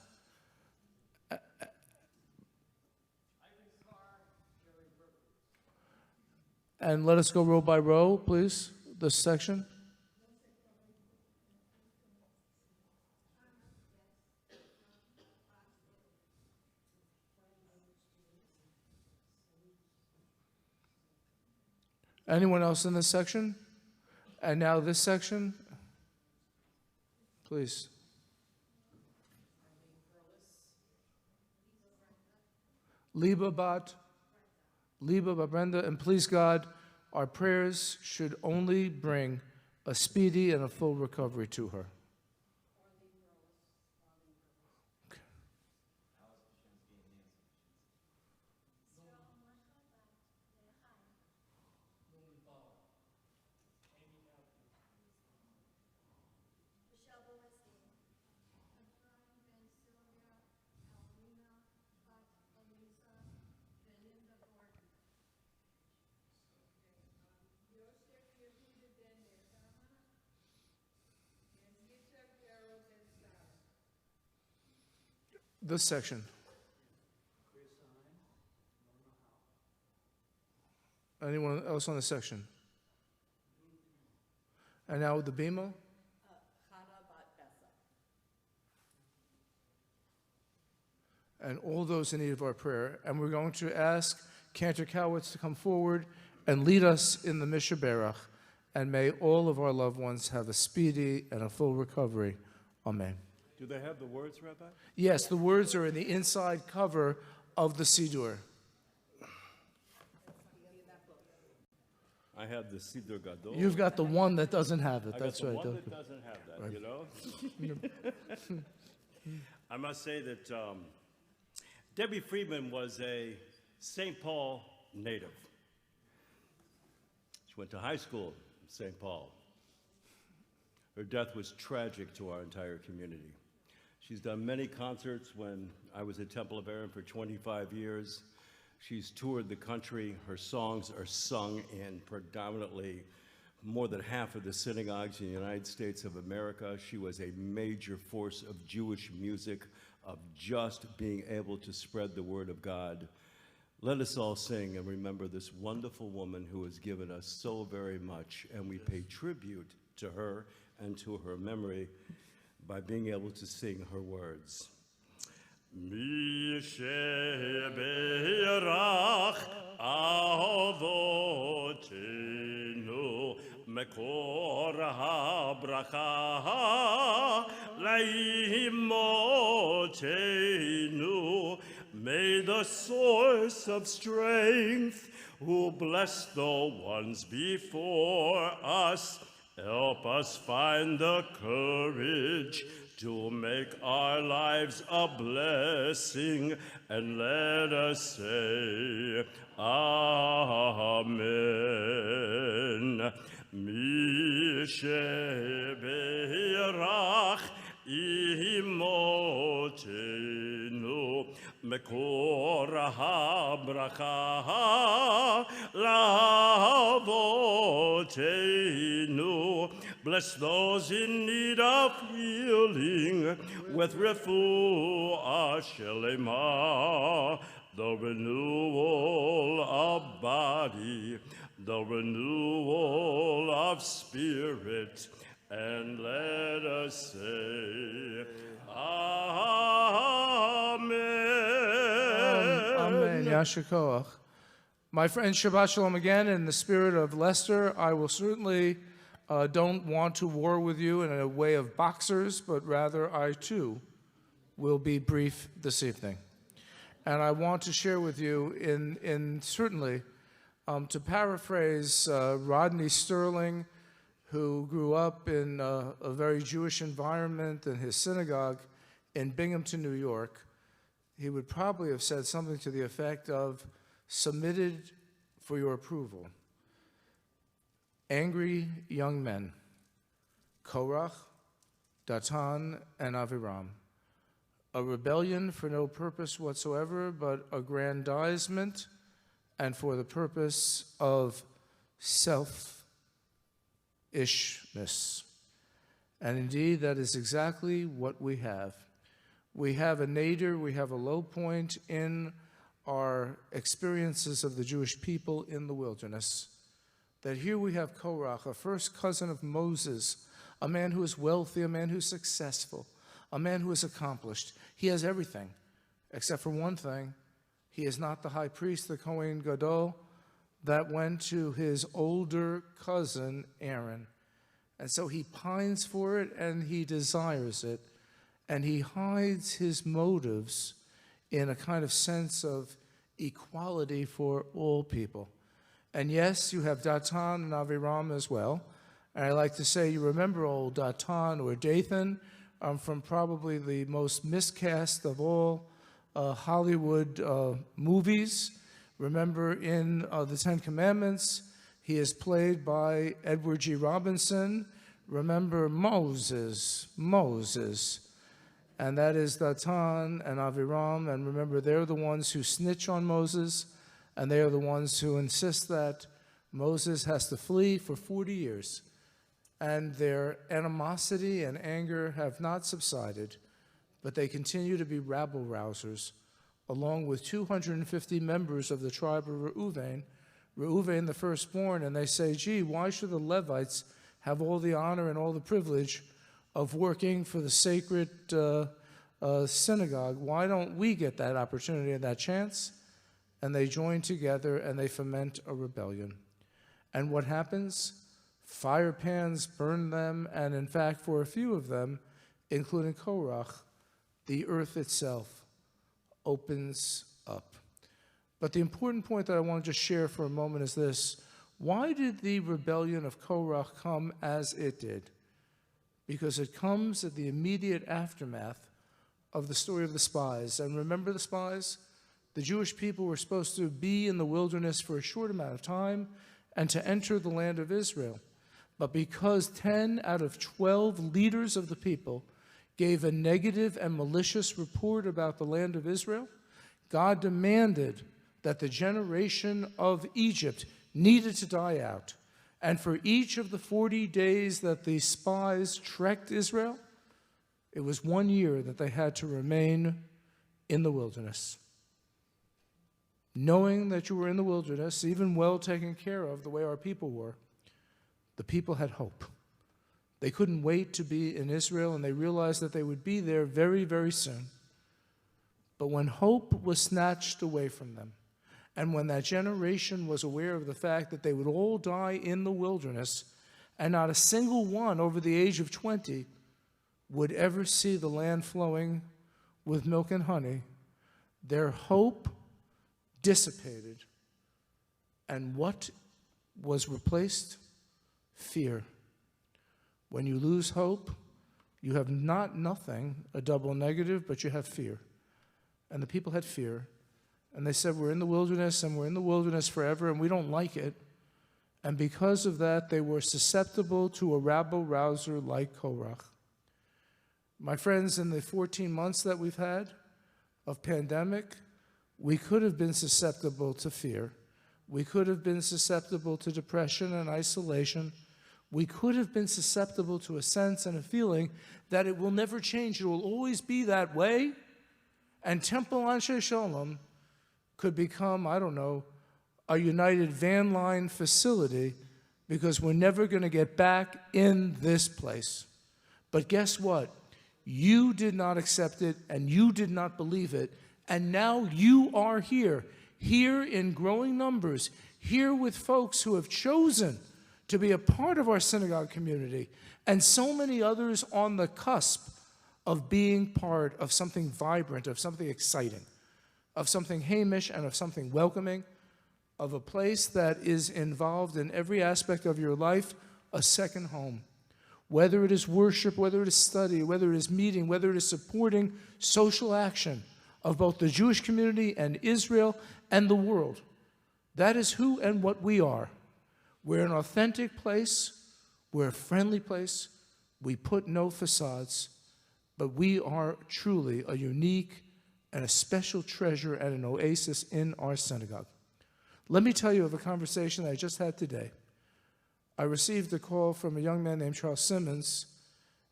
And let us go row by row, please, this section. Anyone else in this section? And now this section, please. Liba Bat Brenda, and please God, our prayers should only bring a speedy and a full recovery to her. This section. Anyone else on this section? And now with the Bima? And all those in need of our prayer. And we're going to ask Cantor Kowitz to come forward and lead us in the Mishaberach. And may all of our loved ones have a speedy and a full recovery. Amen. Do they have the words, Rabbi? Yes, the words are in the inside cover of the Siddur. I have the Siddur Gadol. You've got the one that doesn't have it. I That's got the right. one that doesn't have that, Right. you know? I must say that Debbie Friedman was a St. Paul native. She went to high school in St. Paul. Her death was tragic to our entire community. She's done many concerts when I was at Temple of Aaron for 25 years. She's toured the country. Her songs are sung in predominantly more than half of the synagogues in the United States of America. She was a major force of Jewish music, of just being able to spread the word of God. Let us all sing and remember this wonderful woman who has given us so very much, and we pay tribute to her and to her memory by being able to sing her words. Mi sheberach avotenu mekor habracha laimotenu. May the source of strength, who blessed the ones before us, help us find the courage to make our lives a blessing, and let us say, Amen. Mi sheberach imotenu mekor habracha lavotenu. Bless those in need of healing with refuah shelema, the renewal of body, the renewal of spirit, and let us say, Amen. Amen. Yasher Koach. My friend, Shabbat Shalom again. In the spirit of Lester, I will certainly don't want to war with you in a way of boxers, but rather I too will be brief this evening. And I want to share with you in certainly To paraphrase Rodney Sterling, who grew up in a very Jewish environment in his synagogue in Binghamton, New York, he would probably have said something to the effect of, submitted for your approval. Angry young men, Korach, Datan, and Aviram. A rebellion for no purpose whatsoever, but aggrandizement and for the purpose of selfishness. And indeed, that is exactly what we have. We have a nadir, we have a low point in our experiences of the Jewish people in the wilderness. That here we have Korach, a first cousin of Moses, a man who is wealthy, a man who's successful, a man who is accomplished. He has everything, except for one thing. He is not the high priest, the Kohen Gadol, that went to his older cousin, Aaron. And so he pines for it and he desires it. And he hides his motives in a kind of sense of equality for all people. And yes, you have Datan and Aviram as well. And I like to say, you remember old Datan or Dathan from probably the most miscast of all Hollywood movies. Remember in the Ten Commandments, he is played by Edward G. Robinson. Remember Moses. And that is Datan and Aviram. And remember, they're the ones who snitch on Moses, and they are the ones who insist that Moses has to flee for 40 years. And their animosity and anger have not subsided, but they continue to be rabble-rousers, along with 250 members of the tribe of Reuven, the firstborn, and they say, gee, why should the Levites have all the honor and all the privilege of working for the sacred synagogue? Why don't we get that opportunity and that chance? And they join together and they foment a rebellion. And what happens? Fire pans burn them, and in fact, for a few of them, including Korach, the earth itself opens up. But the important point that I want to just share for a moment is this. Why did the rebellion of Korach come as it did? Because it comes at the immediate aftermath of the story of the spies. And remember the spies? The Jewish people were supposed to be in the wilderness for a short amount of time and to enter the land of Israel. But because 10 out of 12 leaders of the people gave a negative and malicious report about the land of Israel, God demanded that the generation of Egypt needed to die out. And for each of the 40 days that the spies trekked Israel, it was 1 year that they had to remain in the wilderness. Knowing that you were in the wilderness, even well taken care of the way our people were, the people had hope. They couldn't wait to be in Israel, and they realized that they would be there very, very soon. But when hope was snatched away from them, and when that generation was aware of the fact that they would all die in the wilderness, and not a single one over the age of 20 would ever see the land flowing with milk and honey, their hope dissipated. And what was replaced? Fear. When you lose hope, you have nothing, a double negative, but you have fear. And the people had fear. And they said, we're in the wilderness, and we're in the wilderness forever, and we don't like it. And because of that, they were susceptible to a rabble-rouser like Korach. My friends, in the 14 months that we've had of pandemic, we could have been susceptible to fear. We could have been susceptible to depression and isolation. We could have been susceptible to a sense and a feeling that it will never change. It will always be that way. And Temple Anshe Shalom could become, I don't know, a United Van Line facility because we're never going to get back in this place. But guess what? You did not accept it, and you did not believe it, and now you are here in growing numbers, here with folks who have chosen to be a part of our synagogue community, and so many others on the cusp of being part of something vibrant, of something exciting, of something Hamish, and of something welcoming. of a place that is involved in every aspect of your life, a second home. Whether it is worship, whether it is study, whether it is meeting, whether it is supporting social action of both the Jewish community and Israel and the world. That is who and what we are. We're an authentic place. We're a friendly place. We put no facades, but we are truly a unique and a special treasure and an oasis in our synagogue. Let me tell you of a conversation I just had today. I received a call from a young man named Charles Simmons,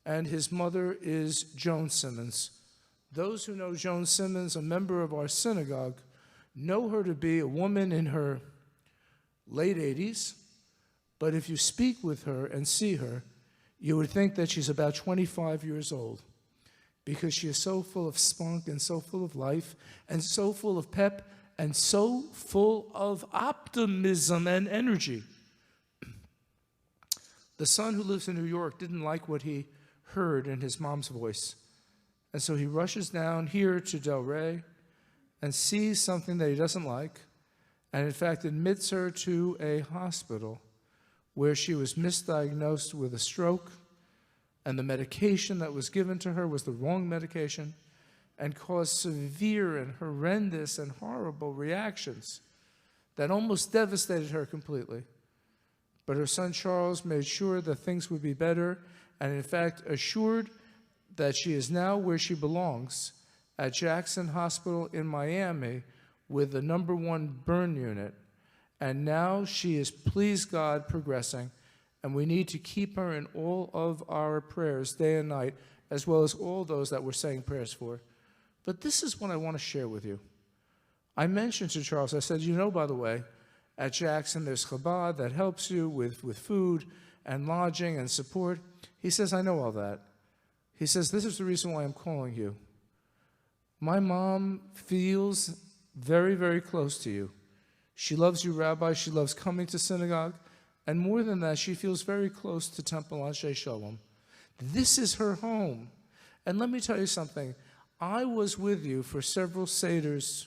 and his mother is Joan Simmons. Those who know Joan Simmons, a member of our synagogue, know her to be a woman in her late 80s, but if you speak with her and see her, you would think that she's about 25 years old, because she is so full of spunk and so full of life and so full of pep and so full of optimism and energy. The son who lives in New York didn't like what he heard in his mom's voice, and so he rushes down here to Del Rey and sees something that he doesn't like, and in fact admits her to a hospital where she was misdiagnosed with a stroke, and the medication that was given to her was the wrong medication and caused severe and horrendous and horrible reactions that almost devastated her completely. But her son Charles made sure that things would be better, and in fact assured that she is now where she belongs, at Jackson Hospital in Miami with the #1 burn unit. And now she is, please God, progressing, and we need to keep her in all of our prayers day and night, as well as all those that we're saying prayers for. But this is what I want to share with you. I mentioned to Charles, I said, you know, by the way, at Jackson there's Chabad that helps you with food and lodging and support. He says, I know all that. He says, this is the reason why I'm calling you. My mom feels very, very close to you. She loves you, Rabbi. She loves coming to synagogue. And more than that, she feels very close to Temple Anshe Shalom. This is her home. And let me tell you something. I was with you for several Seders.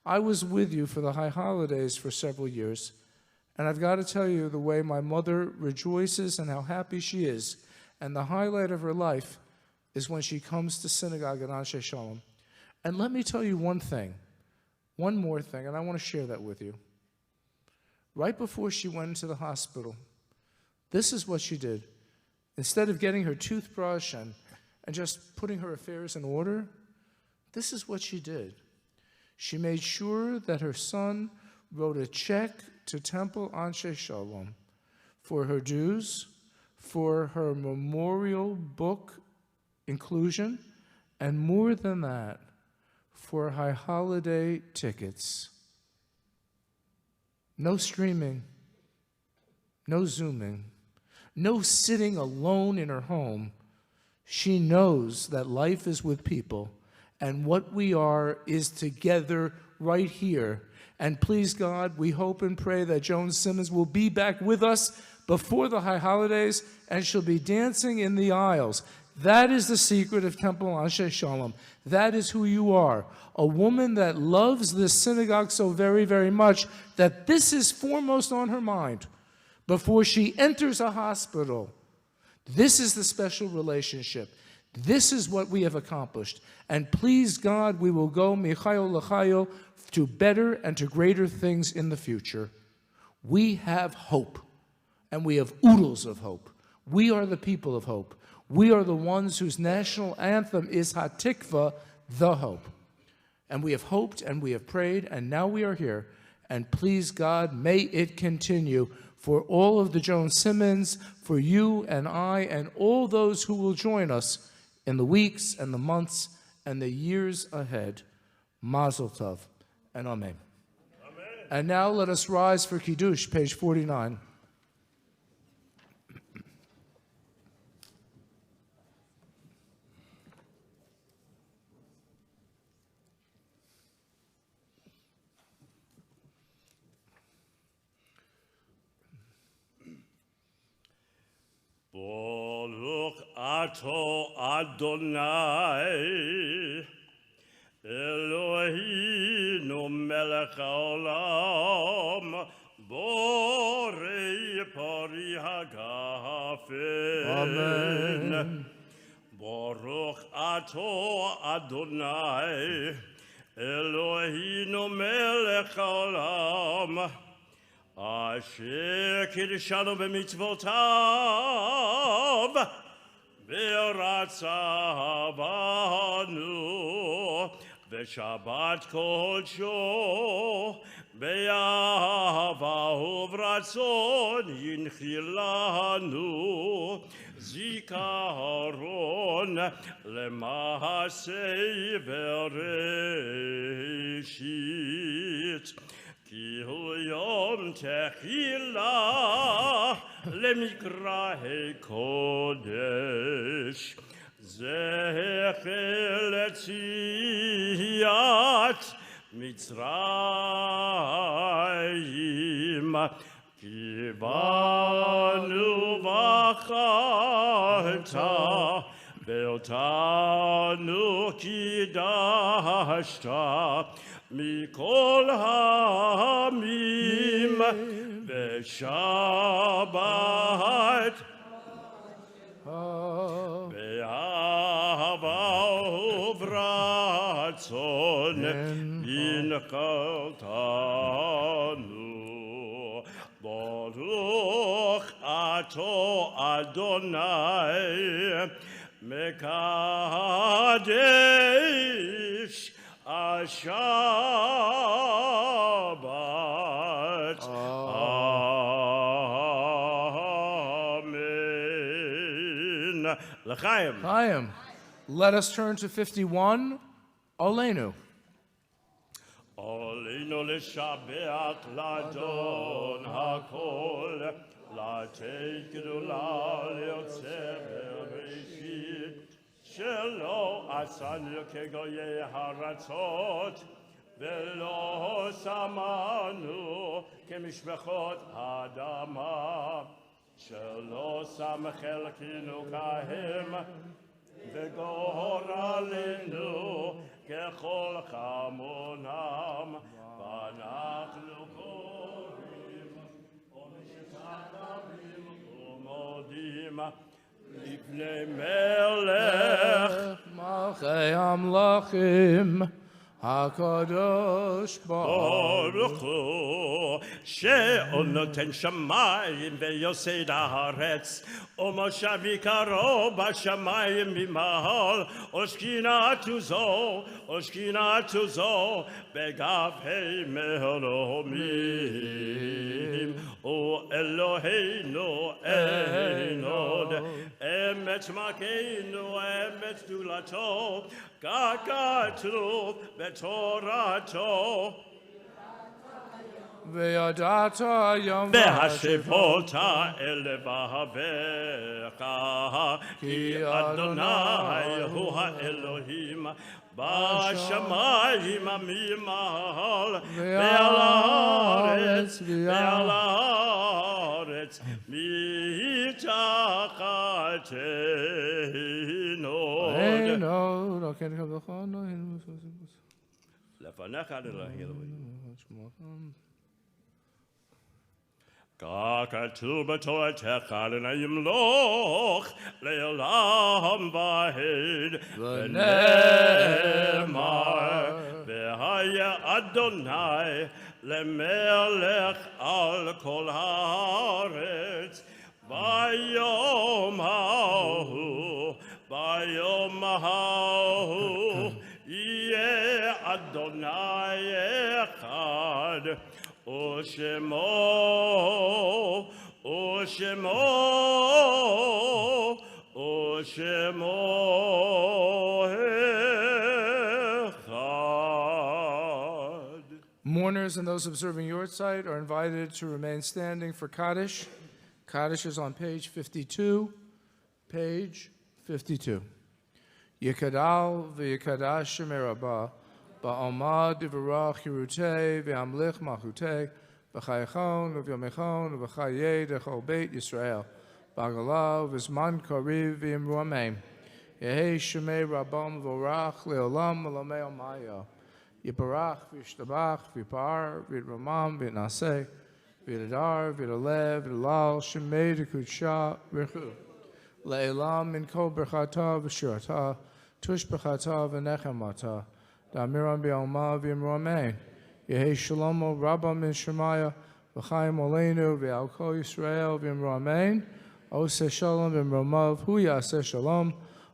I was with you for the high holidays for several years. And I've got to tell you the way my mother rejoices and how happy she is. And the highlight of her life is when she comes to synagogue at Anshe Shalom. And let me tell you one thing. One more thing, and I want to share that with you. Right before she went into the hospital, this is what she did. Instead of getting her toothbrush and just putting her affairs in order, this is what she did. She made sure that her son wrote a check to Temple Anshe Shalom for her dues, for her memorial book inclusion, and more than that, for high holiday tickets. No streaming, no Zooming, no sitting alone in her home. She knows that life is with people, and what we are is together right here. And please God, we hope and pray that Joan Simmons will be back with us before the high holidays, and she'll be dancing in the aisles. That is the secret of Temple Anshe Shalom. That is who you are. A woman that loves this synagogue so very, very much that this is foremost on her mind before she enters a hospital. This is the special relationship. This is what we have accomplished. And please God, we will go Michael L'chayo to better and to greater things in the future. We have hope, and we have oodles of hope. We are the people of hope. We are the ones whose national anthem is Hatikva, the hope. And we have hoped and we have prayed, and now we are here. And please God, may it continue for all of the Joan Simmons, for you and I, and all those who will join us in the weeks and the months and the years ahead. Mazel Tov and Amen. Amen. And now let us rise for Kiddush, page 49. Baruch Ato Adonai, Eloheinu melech haolam, borei pari hagafen. Amen. Baruch ato Adonai, Eloheinu melech haolam, asher kiddushanu b'mitzvotav, v'ratzav banu, v'shabbat kodsho, v'yahavahu v'ratzon yinchilanu, zikaron lema'aseh v'reshit. Ki hu yom techila lemikrahe kodesh, zecher letziat Mitzrayim, ki banu v'chalta, ve'otanu kidashta, mikol ha'amim, ve'shabbat, ve'ahava uvratzon, yinchaltanu. Baruch ato Adonai, mekadesh Shabbat. Amen. L'chaim. Chaim. Let us turn to 51, Olenu. Olenu l'shabeach l'adon hakol, l'atei gdula l'yotzer bereshit, shelo asanu kegoyei haratzot, velo samanu kemishmechot hadama, shelo sam chelkinu kahem, וגורלנו ככל חמונם, ואנחנו קוראים ומשתחווים ומודים לפני מלך מלכי המלכים, הקדוש ברוך ברוך הוא, שהוא נותן שמיים ויוסד הארץ, ומושבי קרוב בשמיים ממעל, ושכינתו זו בגבי מרומים. ואלוהינו אין עוד, אמת מלכנו, אמת גדולתו, ככתוב בתורתו. וידעת היום והשבות אל לבביך, כי אדוני הוא האלוהים בשמיים ממעל, ועל הארץ מתחתנו. אין עוד, כן כבכון, לפניך אדוני אלוהים. ככתוב בתורתך אדוני ימלוך לעולם ועד, ונאמר והיה אדוני למלך על כל הארץ. ביום ההוא יהיה אדוני אחד, ושמו אחד. Mourners and those observing your site are invited to remain standing for Kaddish. Kaddish is on page 52. Page 52. Yikadal v'yikadash shemerabah, ba'omad divarach hirutei v'amlich machutei, v'chayachon v'yomechon v'chayei dechol beit Yisrael, b'agalah v'zman kariv v'imruameim. Yehi Shemei Rabam Vorach Leolam Lamei Omaya. Yiparach Vishtabach Vipar Vidramam Vidnaseh Vidadar Vidalev Vidalal Shemei Dekudsha Richu. Le'elam min kol berchata v'shirata tush berchata v'nechemata da'amiram bi'alma v'imru amen. Yehi shalomo rabba min shemaya v'chaim oleinu v'al kol Yisrael v'imru amen. Oseh shalom v'imru mav hu yaseh shalom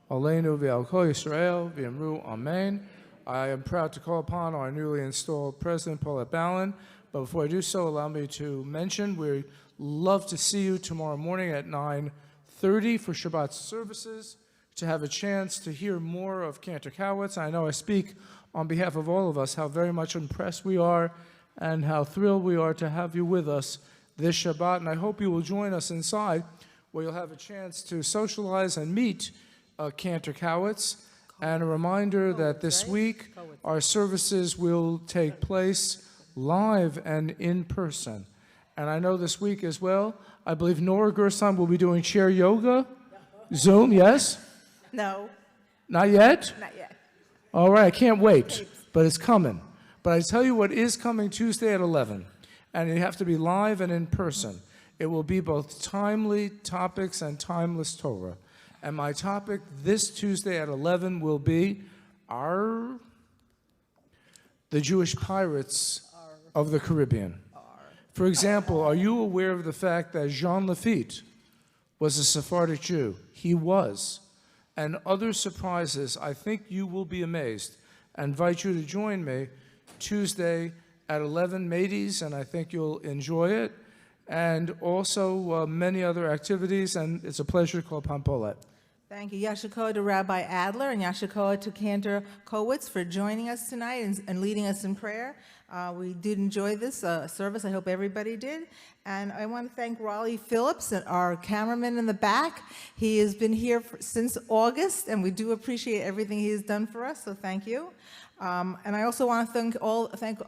oleinu v'al kol Yisrael v'imru amen. I am proud to call upon our newly installed President, Paulette Ballin. But before I do so, allow me to mention we love to see you tomorrow morning at 9:30 for Shabbat services, to have a chance to hear more of Cantor Kowitz. I know I speak on behalf of all of us how very much impressed we are and how thrilled we are to have you with us this Shabbat. And I hope you will join us inside where you'll have a chance to socialize and meet Cantor Kowitz. And a reminder that this week our services will take place live and in person. And I know this week as well, I believe Nora Gerson will be doing chair yoga. Zoom, yes? No, Not yet? not yet. All right, I can't wait, but it's coming. But I tell you what is coming Tuesday at 11, and you have to be live and in person. It will be both timely topics and timeless Torah. And my topic this Tuesday at 11 will be the Jewish pirates of the Caribbean. For example, are you aware of the fact that Jean Lafitte was a Sephardic Jew? He was. And other surprises, I think you will be amazed. I invite you to join me Tuesday at 11, Mateys, and I think you'll enjoy it. And also many other activities, and it's a pleasure to call upon Paulette. Thank you. Yashikoah to Rabbi Adler and Yashikoah to Cantor Kowitz for joining us tonight and leading us in prayer. We did enjoy this service. I hope everybody did. And I want to thank Raleigh Phillips, our cameraman in the back. He has been here since August, and we do appreciate everything he has done for us, so thank you. And I also want to thank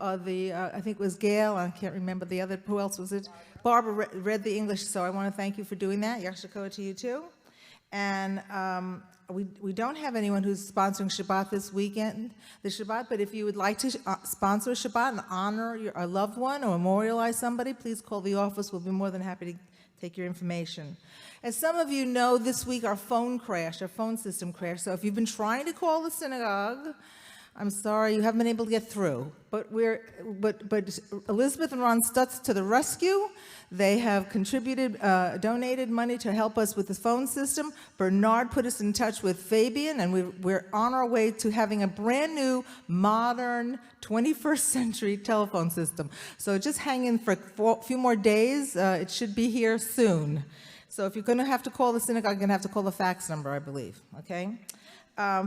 I think it was Gail, I can't remember the other, who else was it? Barbara read the English, so I want to thank you for doing that. Yashikoah to you too. And we don't have anyone who's sponsoring Shabbat this weekend, the Shabbat, but if you would like to sponsor a Shabbat and honor a loved one or memorialize somebody, please call the office. We'll be more than happy to take your information. As some of you know, this week our phone system crashed. So if you've been trying to call the synagogue, I'm sorry, you haven't been able to get through. But Elizabeth and Ron Stutz to the rescue. They have donated money to help us with the phone system. Bernard put us in touch with Fabian, and we're on our way to having a brand new, modern, 21st century telephone system. So just hang in for a few more days. It should be here soon. So if you're going to have to call the synagogue, you're going to have to call the fax number, I believe, okay?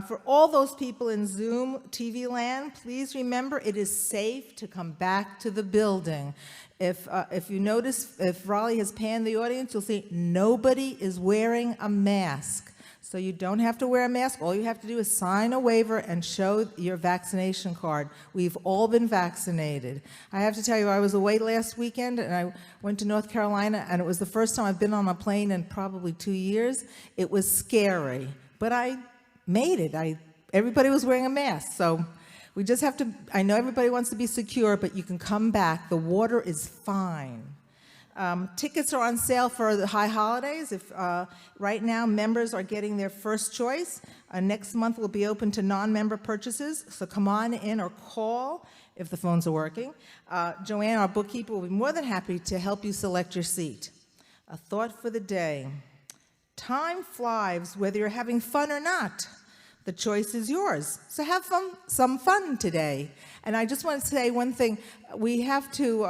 For all those people in Zoom TV land, please remember it is safe to come back to the building. If you notice, if Raleigh has panned the audience, you'll see nobody is wearing a mask. So you don't have to wear a mask. All you have to do is sign a waiver and show your vaccination card. We've all been vaccinated. I have to tell you, I was away last weekend, and I went to North Carolina, and it was the first time I've been on a plane in probably 2 years. It was scary, but I made it. Everybody was wearing a mask, so we just have to, I know everybody wants to be secure, but you can come back. The water is fine. Tickets are on sale for the high holidays. Right now, members are getting their first choice. Next month will be open to non-member purchases, so come on in or call if the phones are working. Joanne, our bookkeeper, will be more than happy to help you select your seat. A thought for the day. Time flies whether you're having fun or not. The choice is yours. So have some fun today. And I just want to say one thing. We have to,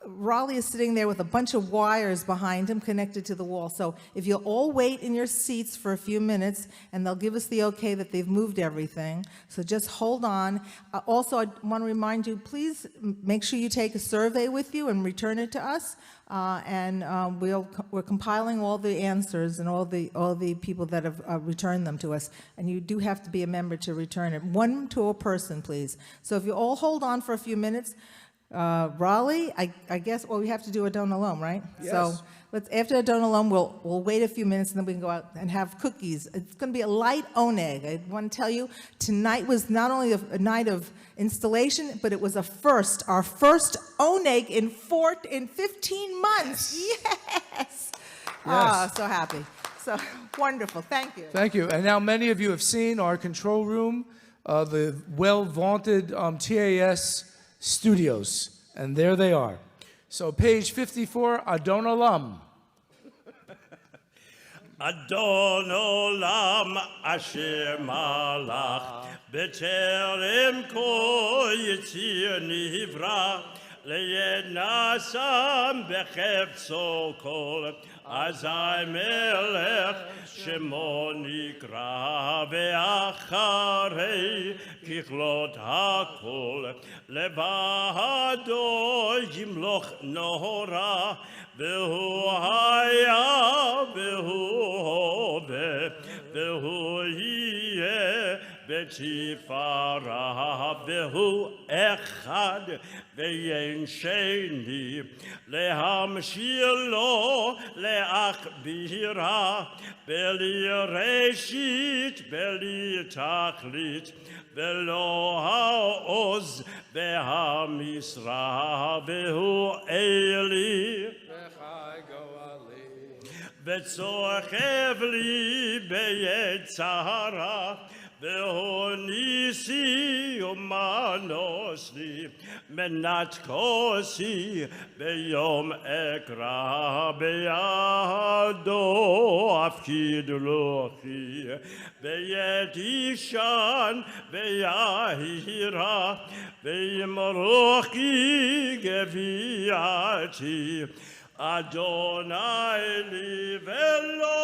Raleigh is sitting there with a bunch of wires behind him connected to the wall. So if you'll all wait in your seats for a few minutes, and they'll give us the okay that they've moved everything. So just hold on. Also, I want to remind you, please make sure you take a survey with you and return it to us. We're compiling all the answers and all the people that have returned them to us. And you do have to be a member to return it. One to a person, please. So if you all hold on for a few minutes, Raleigh, I guess, well, we have to do Adon Olam, right? Yes. So after Adon Olam, we'll wait a few minutes and then we can go out and have cookies. It's going to be a light oneg. I want to tell you, tonight was not only a night of installation, but it was our first oneg in 15 months. Yes. Ah, so happy. So wonderful. Thank you. Thank you. And now many of you have seen our control room, the well-vaunted TAS studios, and there they are. So page 54, Adon Olam. Adon Olam Asher Malach B'Terem Kol Yitzir Nivra Le'yenasam B'Chefzo Kol Azai Melech Shemo Nikra Ve'acharei Kichlot HaKol Levado Yimloch Nohora Ve'hu Haya Ve'hu Hove Ve'hu Yeh B'Tifara Ve'hu Echad Ve'yen Sheni Lehamshir Lo Le'achbira Beli Reshit Beli Tachlit Ve'lo Ha'oz Ve'hamisra Ve'hu Eli Ve'tzochev li beyetzara Ve'hu nisi umanos li Menat kosi Be'yom ekra Be'yado Afkid lochi Be'yet ishan Be'yahira Ve'yimrochi Geviati Adonai li velo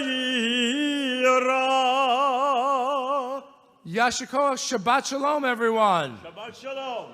yira. Yashiko, Shabbat Shalom, everyone. Shabbat Shalom.